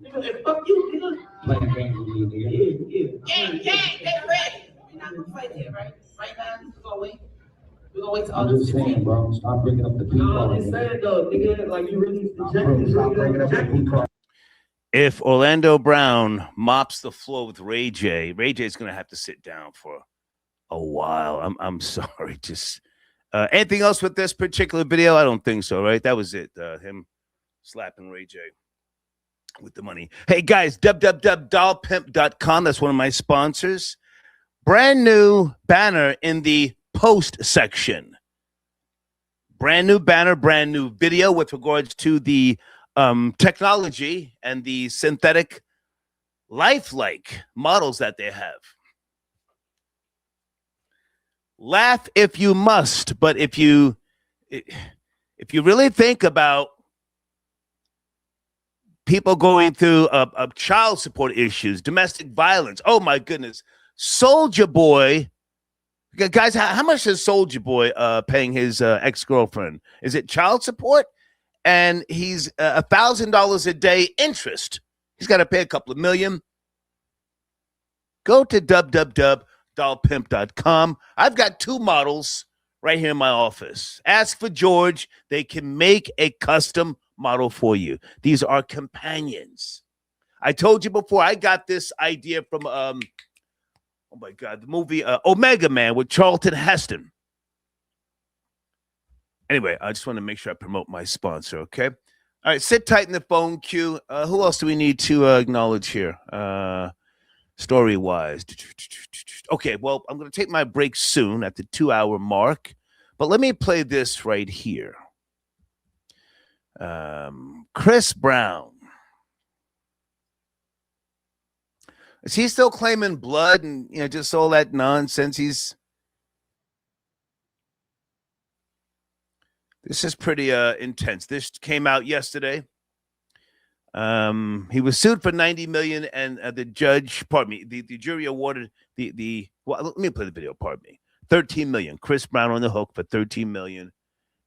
nigga. And fuck you, nigga. Playing games with you, nigga. Yeah. Get ready. We're not gonna fight here, right? Right now, we're gonna wait. We're gonna wait till all this saying, bro. Stop bringing up the people. No, I'm just saying though, nigga, like you really dejected. Stop bringing up the people. If Orlando Brown mops the floor with Ray J is gonna have to sit down for a while. I'm sorry. Just anything else with this particular video? I don't think so, right? That was it. Him slapping Ray J with the money. Hey guys, www.dollpimp.com. That's one of my sponsors. Brand new banner in the post section. Brand new banner, brand new video with regards to the technology and the synthetic lifelike models that they have. Laugh if you must, but if you really think about people going through child support issues, domestic violence, oh my goodness, Soulja Boy. Guys, how much is Soulja Boy paying his ex-girlfriend? Is it child support? And he's $1,000 a day interest. He's got to pay a couple of million. Go to www.dollpimp.com. I've got 2 models right here in my office. Ask for George. They can make a custom model for you. These are companions. I told you before, I got this idea from oh my God, the movie Omega Man with Charlton Heston. Anyway, I just want to make sure I promote my sponsor, okay? All right, sit tight in the phone queue. Who else do we need to acknowledge here? Story-wise. Okay, well, I'm going to take my break soon at the 2-hour mark, but let me play this right here. Chris Brown. Is he still claiming blood and just all that nonsense? This is pretty intense. This came out yesterday. He was sued for $90 million, and the judge, pardon me, the jury awarded well, let me play the video, pardon me. $13 million. Chris Brown on the hook for $13 million.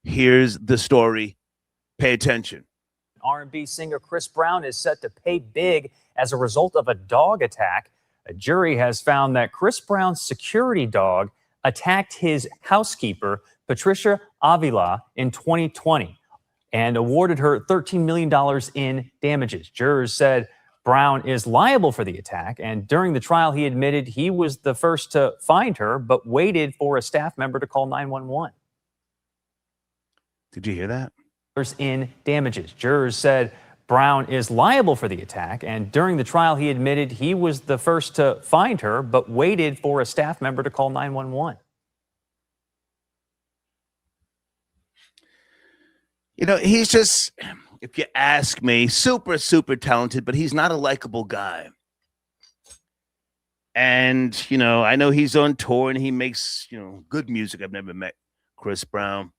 Here's the story. Pay attention. R&B singer Chris Brown is set to pay big as a result of a dog attack. A jury has found that Chris Brown's security dog attacked his housekeeper, Patricia Avila, in 2020 and awarded her $13 million in damages. Jurors said Brown is liable for the attack, and during the trial, he admitted he was the first to find her, but waited for a staff member to call 911. Did you hear that? In damages. Jurors said Brown is liable for the attack, and during the trial, he admitted he was the first to find her, but waited for a staff member to call 911. You know, he's just, if you ask me, super, super talented, but he's not a likable guy. And, you know, I know he's on tour and he makes, you know, good music. I've never met Chris Brown.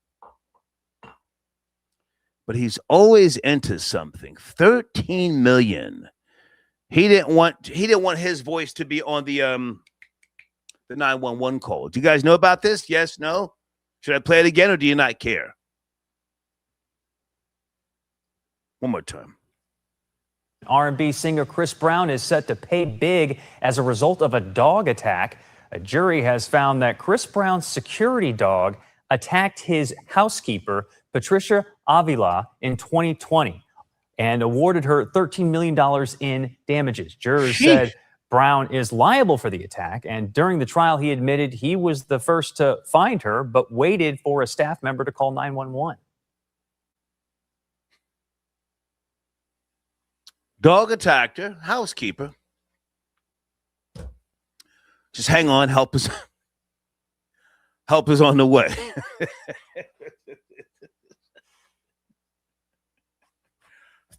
But he's always into something. 13 million. He didn't want his voice to be on the 911 call. Do you guys know about this? Yes, no? Should I play it again or do you not care? One more time. R&B singer Chris Brown is set to pay big as a result of a dog attack. A jury has found that Chris Brown's security dog attacked his housekeeper, Patricia Avila, in 2020 and awarded her $13 million in damages. Jurors said Brown is liable for the attack, and during the trial, he admitted he was the first to find her, but waited for a staff member to call 911. Dog attacked her, housekeeper. Just hang on, help us on the way.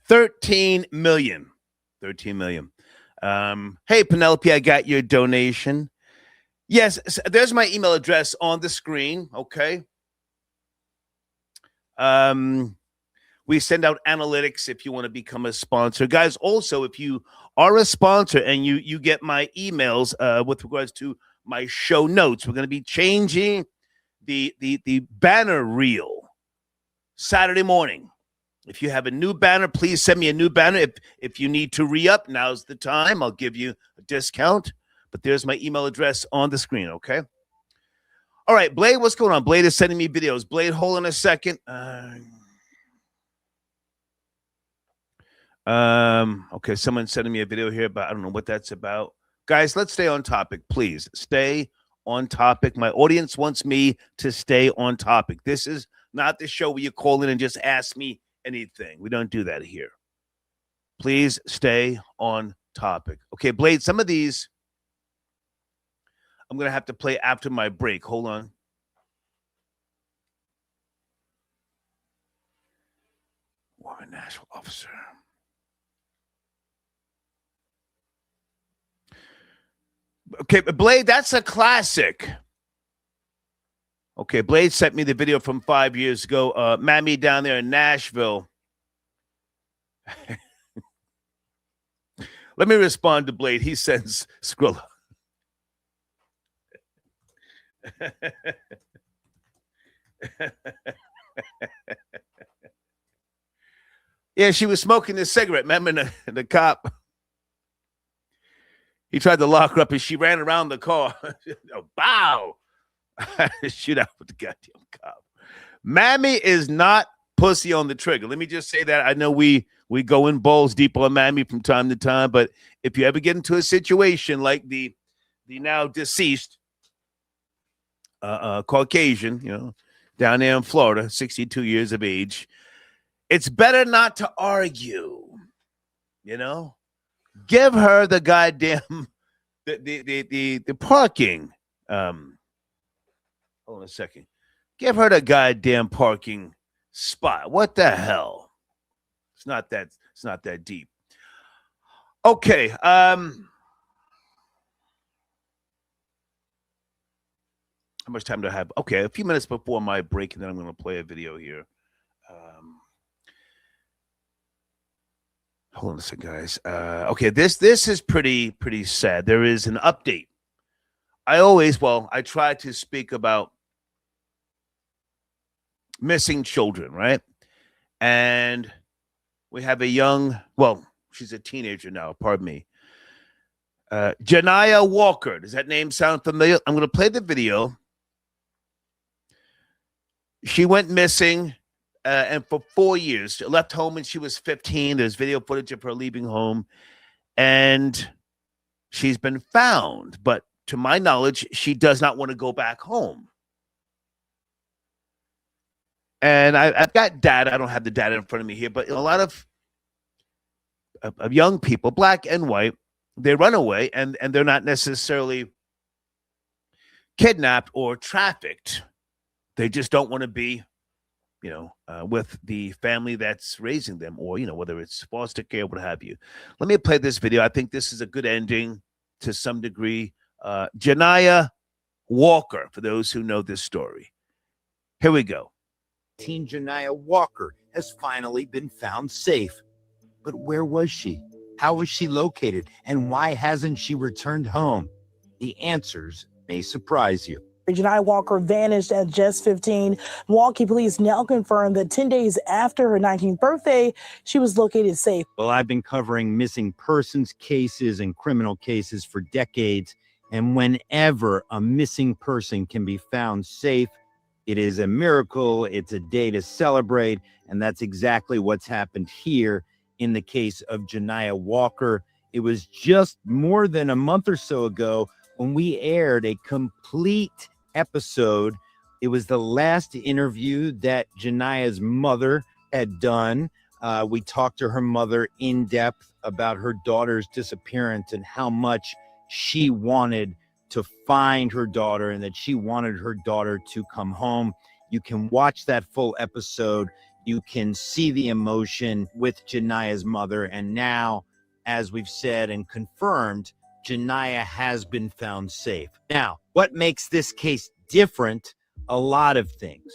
$13 million. Hey, Penelope, I got your donation. Yes, there's my email address on the screen. Okay. We send out analytics if you want to become a sponsor. Guys, also, if you are a sponsor and you get my emails with regards to my show notes, we're going to be changing the banner reel Saturday morning. If you have a new banner, please send me a new banner. If you need to re-up, now's the time. I'll give you a discount. But there's my email address on the screen, okay? All right, Blade, what's going on? Blade is sending me videos. Blade, hold on a second. Okay, someone's sending me a video here, but I don't know what that's about. Guys, let's stay on topic, please. Stay on topic. My audience wants me to stay on topic. This is not the show where you call in and just ask me anything. We don't do that here. Please stay on topic. Okay, Blade, some of these I'm going to have to play after my break. Hold on. Warrant National Officer. Okay, Blade, that's a classic. Okay, Blade sent me the video from 5 years ago. Mammy down there in Nashville. Let me respond to Blade. He sends Skrilla. Yeah, she was smoking a cigarette. Remember the cop? He tried to lock her up and she ran around the car. Oh, bow. Shoot out with the goddamn cop. Mammy is not pussy on the trigger. Let me just say that. I know we go in balls deep on Mammy from time to time, but if you ever get into a situation like the now deceased Caucasian, you know, down there in Florida, 62 years of age, it's better not to argue, you know? Give her the goddamn the parking. Hold on a second. Give her the goddamn parking spot. What the hell? It's not that deep. Okay. Let me How much time do I have? Okay, a few minutes before my break, and then I'm going to play a video here. Hold on a second, guys. Okay, this is pretty sad. There is an update. I try to speak about missing children, right? And we have she's a teenager now, pardon me. Janiyah Walker. Does that name sound familiar? I'm going to play the video. She went missing and for 4 years. She left home when she was 15. There's video footage of her leaving home. And she's been found. But to my knowledge, she does not want to go back home. And I've got data. I don't have the data in front of me here, but a lot of young people, black and white, they run away and they're not necessarily kidnapped or trafficked. They just don't want to be, with the family that's raising them, or, whether it's foster care, what have you. Let me play this video. I think this is a good ending to some degree. Janiyah Walker, for those who know this story. Here we go. Teen Janiyah Walker has finally been found safe. But where was she? How was she located? And why hasn't she returned home? The answers may surprise you. Janiyah Walker vanished at just 15. Milwaukee police now confirm that 10 days after her 19th birthday, she was located safe. Well, I've been covering missing persons cases and criminal cases for decades. And whenever a missing person can be found safe, it is a miracle. It's a day to celebrate. And that's exactly what's happened here in the case of Janiyah Walker. It was just more than a month or so ago when we aired a complete episode. It was the last interview that Janiyah's mother had done. We talked to her mother in depth about her daughter's disappearance and how much she wanted to find her daughter and that she wanted her daughter to come home. You can watch that full episode. You can see the emotion with Janiyah's mother. And now, as we've said and confirmed, Janiyah has been found safe. Now, what makes this case different? A lot of things.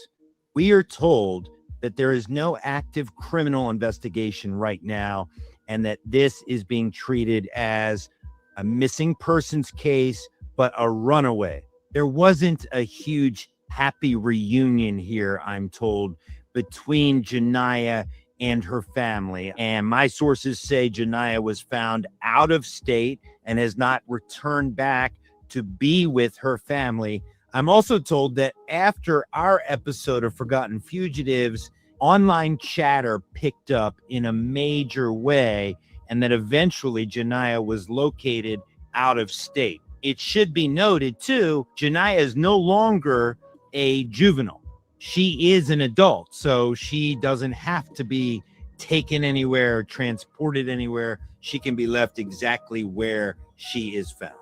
We are told that there is no active criminal investigation right now, and that this is being treated as a missing persons case, but a runaway. There wasn't a huge happy reunion here, I'm told, between Janiyah and her family. And my sources say Janiyah was found out of state and has not returned back to be with her family. I'm also told that after our episode of Forgotten Fugitives, online chatter picked up in a major way, and that eventually Janiyah was located out of state. It should be noted, too, Janiyah is no longer a juvenile. She is an adult, so she doesn't have to be taken anywhere, transported anywhere. She can be left exactly where she is found.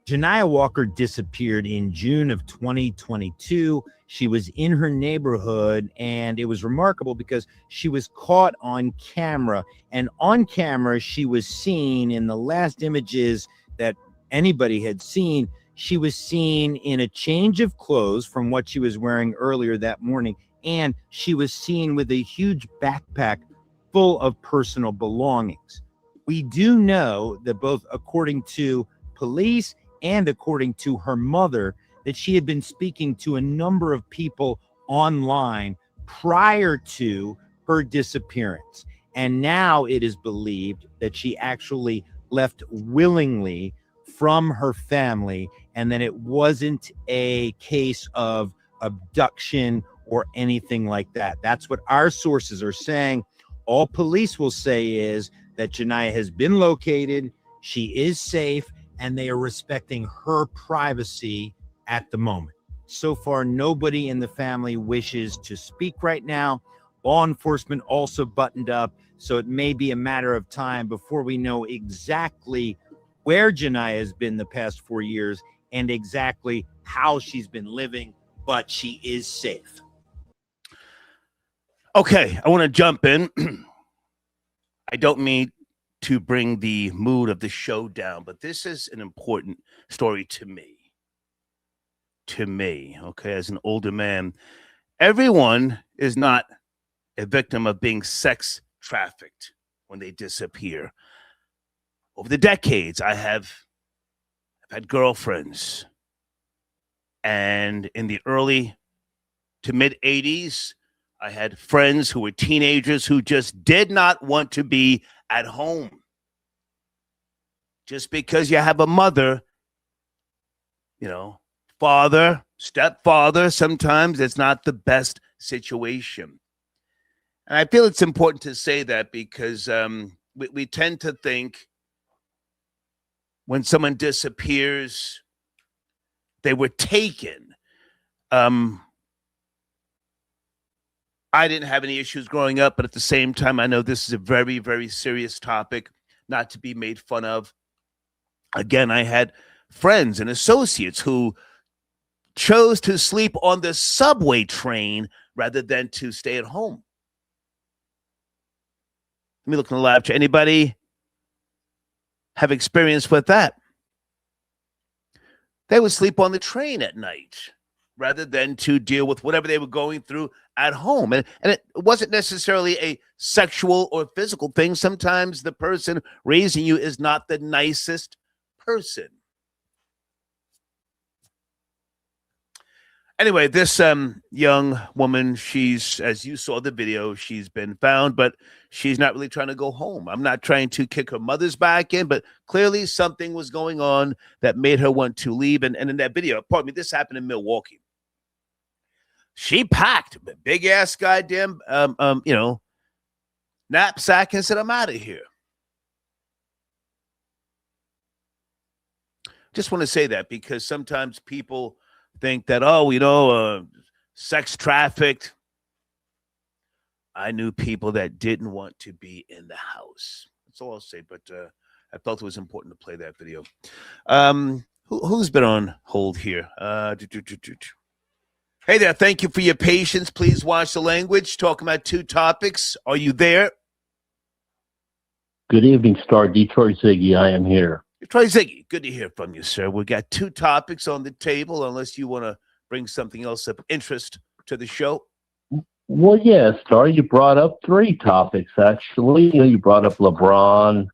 Janiyah Walker disappeared in June of 2022. She was in her neighborhood, and it was remarkable because she was caught on camera. And on camera, she was seen in the last images that anybody had seen. She was seen in a change of clothes from what she was wearing earlier that morning. And she was seen with a huge backpack full of personal belongings. We do know that both according to police and according to her mother, that she had been speaking to a number of people online prior to her disappearance. And now it is believed that she actually left willingly from her family, and that it wasn't a case of abduction or anything like that. That's what our sources are saying. All police will say is that Janiyah has been located, she is safe, and they are respecting her privacy at the moment. So far, nobody in the family wishes to speak right now. Law enforcement also buttoned up, so it may be a matter of time before we know exactly where Janiyah has been the past 4 years and exactly how she's been living, but she is safe. Okay, I want to jump in. I don't mean to bring the mood of the show down, but this is an important story to me. to me, okay, as an older man, everyone is not a victim of being sex trafficked when they disappear. Over the decades, I've had girlfriends, and in the early to mid 80s, I had friends who were teenagers who just did not want to be at home. Just because you have a mother, father, stepfather, sometimes it's not the best situation. And I feel it's important to say that because we tend to think when someone disappears, they were taken. I didn't have any issues growing up, but at the same time, I know this is a very, very serious topic, not to be made fun of. Again, I had friends and associates who chose to sleep on the subway train rather than to stay at home. Let me look in the lab. Anybody have experience with that? They would sleep on the train at night rather than to deal with whatever they were going through at home. And it wasn't necessarily a sexual or physical thing. Sometimes the person raising you is not the nicest person. Anyway, this young woman, she's, as you saw the video, she's been found, but she's not really trying to go home. I'm not trying to kick her mother's back in, but clearly something was going on that made her want to leave. And in that video, pardon me, this happened in Milwaukee. She packed a big ass goddamn, knapsack and said, "I'm out of here." Just want to say that because sometimes people think that, sex trafficked. I knew people that didn't want to be in the house. That's all I'll say, but I felt it was important to play that video. Who's been on hold here? Hey there, thank you for your patience. Please watch the language. Talking about two topics. Are you there? Good evening, Star. Detroit Ziggy, I am here. Detroit Ziggy, good to hear from you, sir. We got two topics on the table, unless you want to bring something else of interest to the show. Well, yeah, Star, you brought up three topics, actually. You brought up LeBron.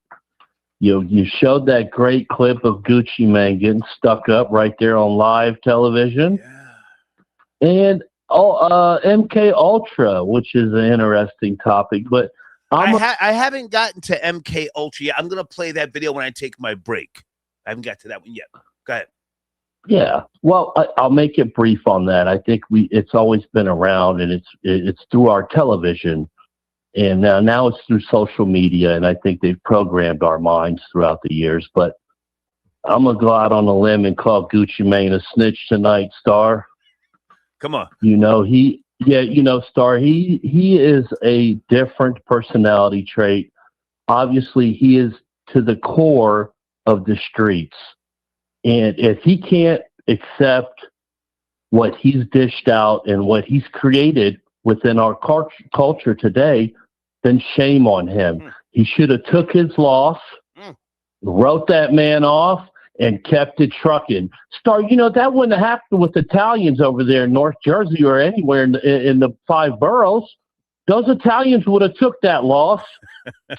You showed that great clip of Gucci Mane getting stuck up right there on live television. Yeah. And MK Ultra, which is an interesting topic. But I haven't gotten to MK Ultra yet. I'm going to play that video when I take my break. I haven't got to that one yet. Go ahead. Yeah, well, I'll make it brief on that. I think it's always been around, and it's through our television, and now it's through social media, and I think they've programmed our minds throughout the years. But I'm gonna go out on a limb and call Gucci Mane a snitch tonight, Star. Come on. Star, he is a different personality trait. Obviously, he is to the core of the streets. And if he can't accept what he's dished out and what he's created within our culture today, then shame on him. He should have took his loss, wrote that man off, and kept it trucking. Star, that wouldn't have happened with Italians over there in North Jersey or anywhere in the five boroughs. Those Italians would have took that loss,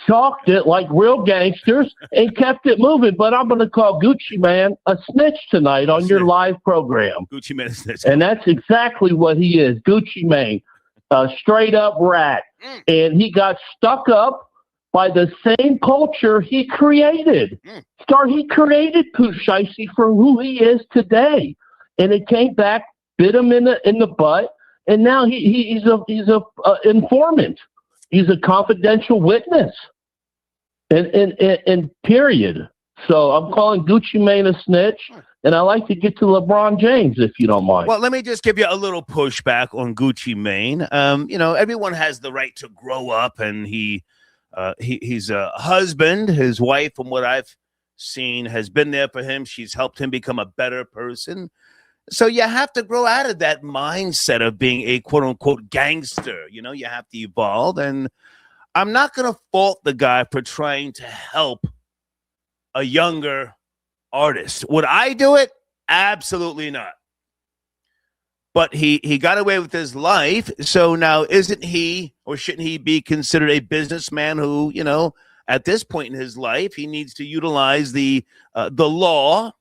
chalked it like real gangsters, and kept it moving. But I'm going to call Gucci Mane a snitch tonight on your live program. Gucci Mane is a snitch. And that's exactly what he is, Gucci Mane, a straight-up rat. And he got stuck up by the same culture he created. Star, he created Pooh Shiesty for who he is today. And it came back, bit him in the butt, and now he's a informant. He's a confidential witness. And period. So I'm calling Gucci Mane a snitch, and I like to get to LeBron James, if you don't mind. Well, let me just give you a little pushback on Gucci Mane. Everyone has the right to grow up, and he's a husband. His wife, from what I've seen, has been there for him. She's helped him become a better person. So you have to grow out of that mindset of being a quote unquote gangster. You have to evolve. And I'm not going to fault the guy for trying to help a younger artist. Would I do it? Absolutely not. but he got away with his life. So now isn't he, or shouldn't he be considered a businessman who, at this point in his life, he needs to utilize the law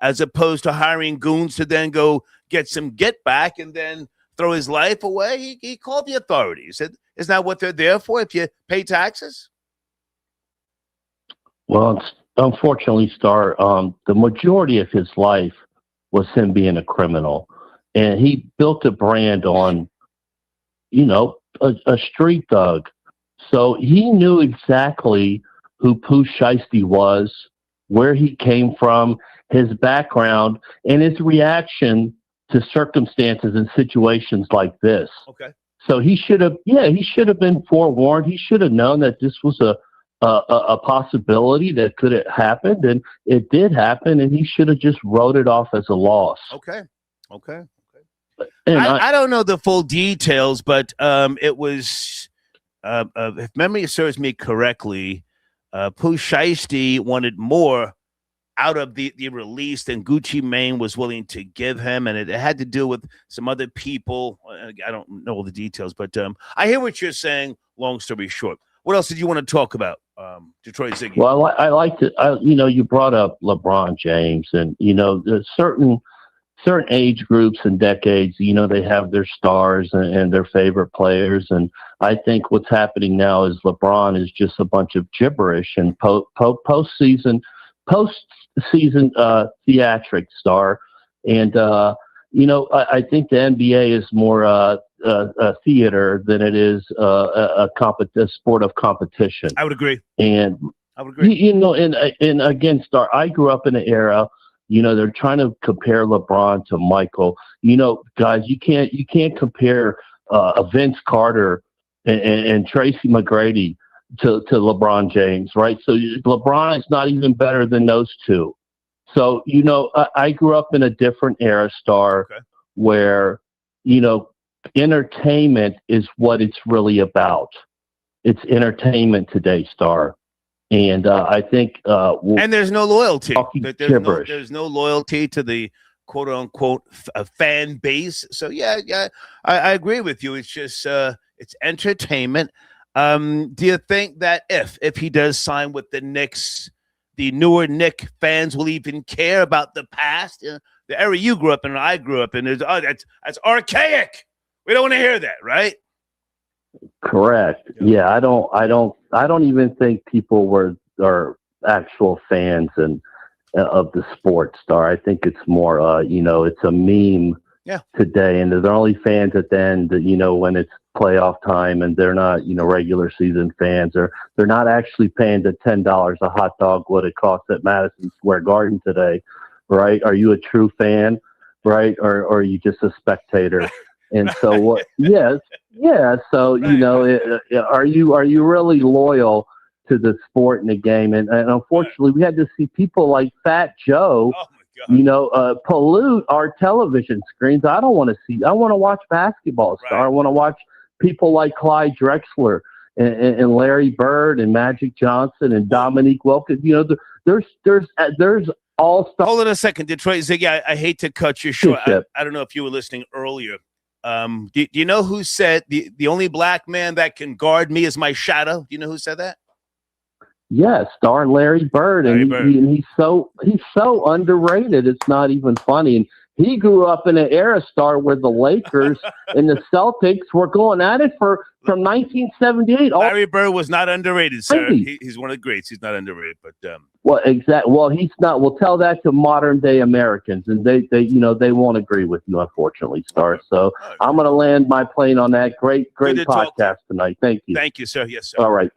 as opposed to hiring goons to then go get some get back and then throw his life away? He called the authorities. Isn't that what they're there for if you pay taxes? Well, unfortunately, Star, the majority of his life was him being a criminal. And he built a brand on, a street thug. So he knew exactly who Pooh Shiesty was, where he came from, his background, and his reaction to circumstances and situations like this. Okay. So he should have been forewarned. He should have known that this was a possibility that could have happened, and it did happen, and he should have just wrote it off as a loss. Okay. And I don't know the full details, but it was, if memory serves me correctly, Pooh Shiesty wanted more out of the release than Gucci Mane was willing to give him, and it had to do with some other people. I don't know all the details, but I hear what you're saying. Long story short, what else did you want to talk about, Detroit Ziggy? Well, I like to, you brought up LeBron James, and there's certain age groups and decades, they have their stars and their favorite players, and I think what's happening now is LeBron is just a bunch of gibberish and post-season theatric star. And, I think the NBA is more a theater than it is a sport of competition. I would agree. And, and again, Star, I grew up in an era, they're trying to compare LeBron to Michael. Guys, you can't compare Vince Carter and Tracy McGrady to LeBron James, right? So LeBron is not even better than those two. So, I grew up in a different era, Star, where, entertainment is what it's really about. It's entertainment today, Star. And I think... and there's no loyalty. Gibberish. There's no loyalty to the quote-unquote fan base. So, yeah, I agree with you. It's just it's entertainment. Do you think that if he does sign with the Knicks, the newer Knick fans will even care about the past? The era you grew up in and I grew up in, that's archaic. We don't want to hear that, right? Correct. Yeah, I don't even think people are actual fans of the sports, Star. I think it's more it's a meme today, and they're only fans at the end, when it's playoff time, and they're not, regular season fans, or they're not actually paying the $10 a hot dog what it costs at Madison Square Garden today, right? Are you a true fan, right? Or are you just a spectator? And so what? Yes. Yeah. So, are you really loyal to the sport and the game? And unfortunately, we had to see people like Fat Joe, pollute our television screens. I don't want to see. I want to watch basketball, Star. I want to watch people like Clyde Drexler and Larry Bird and Magic Johnson and Dominique Wilkins. There's all stuff. Hold on a second, Detroit Ziggy. I hate to cut you short. I don't know if you were listening earlier. Do you know who said the only black man that can guard me is my shadow? Do you know who said that? Yes, Star, Larry Bird, and he's so underrated. It's not even funny. And he grew up in an era, Star, where the Lakers and the Celtics were going at it from 1978. Larry Bird was not underrated, sir. He's one of the greats. He's not underrated, but well, exactly. Well, he's not. We'll tell that to modern day Americans, and they won't agree with you, unfortunately, Star. So I'm going to land my plane on that. Great podcast tonight. Thank you. Thank you, sir. Yes, sir. All right.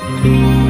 you.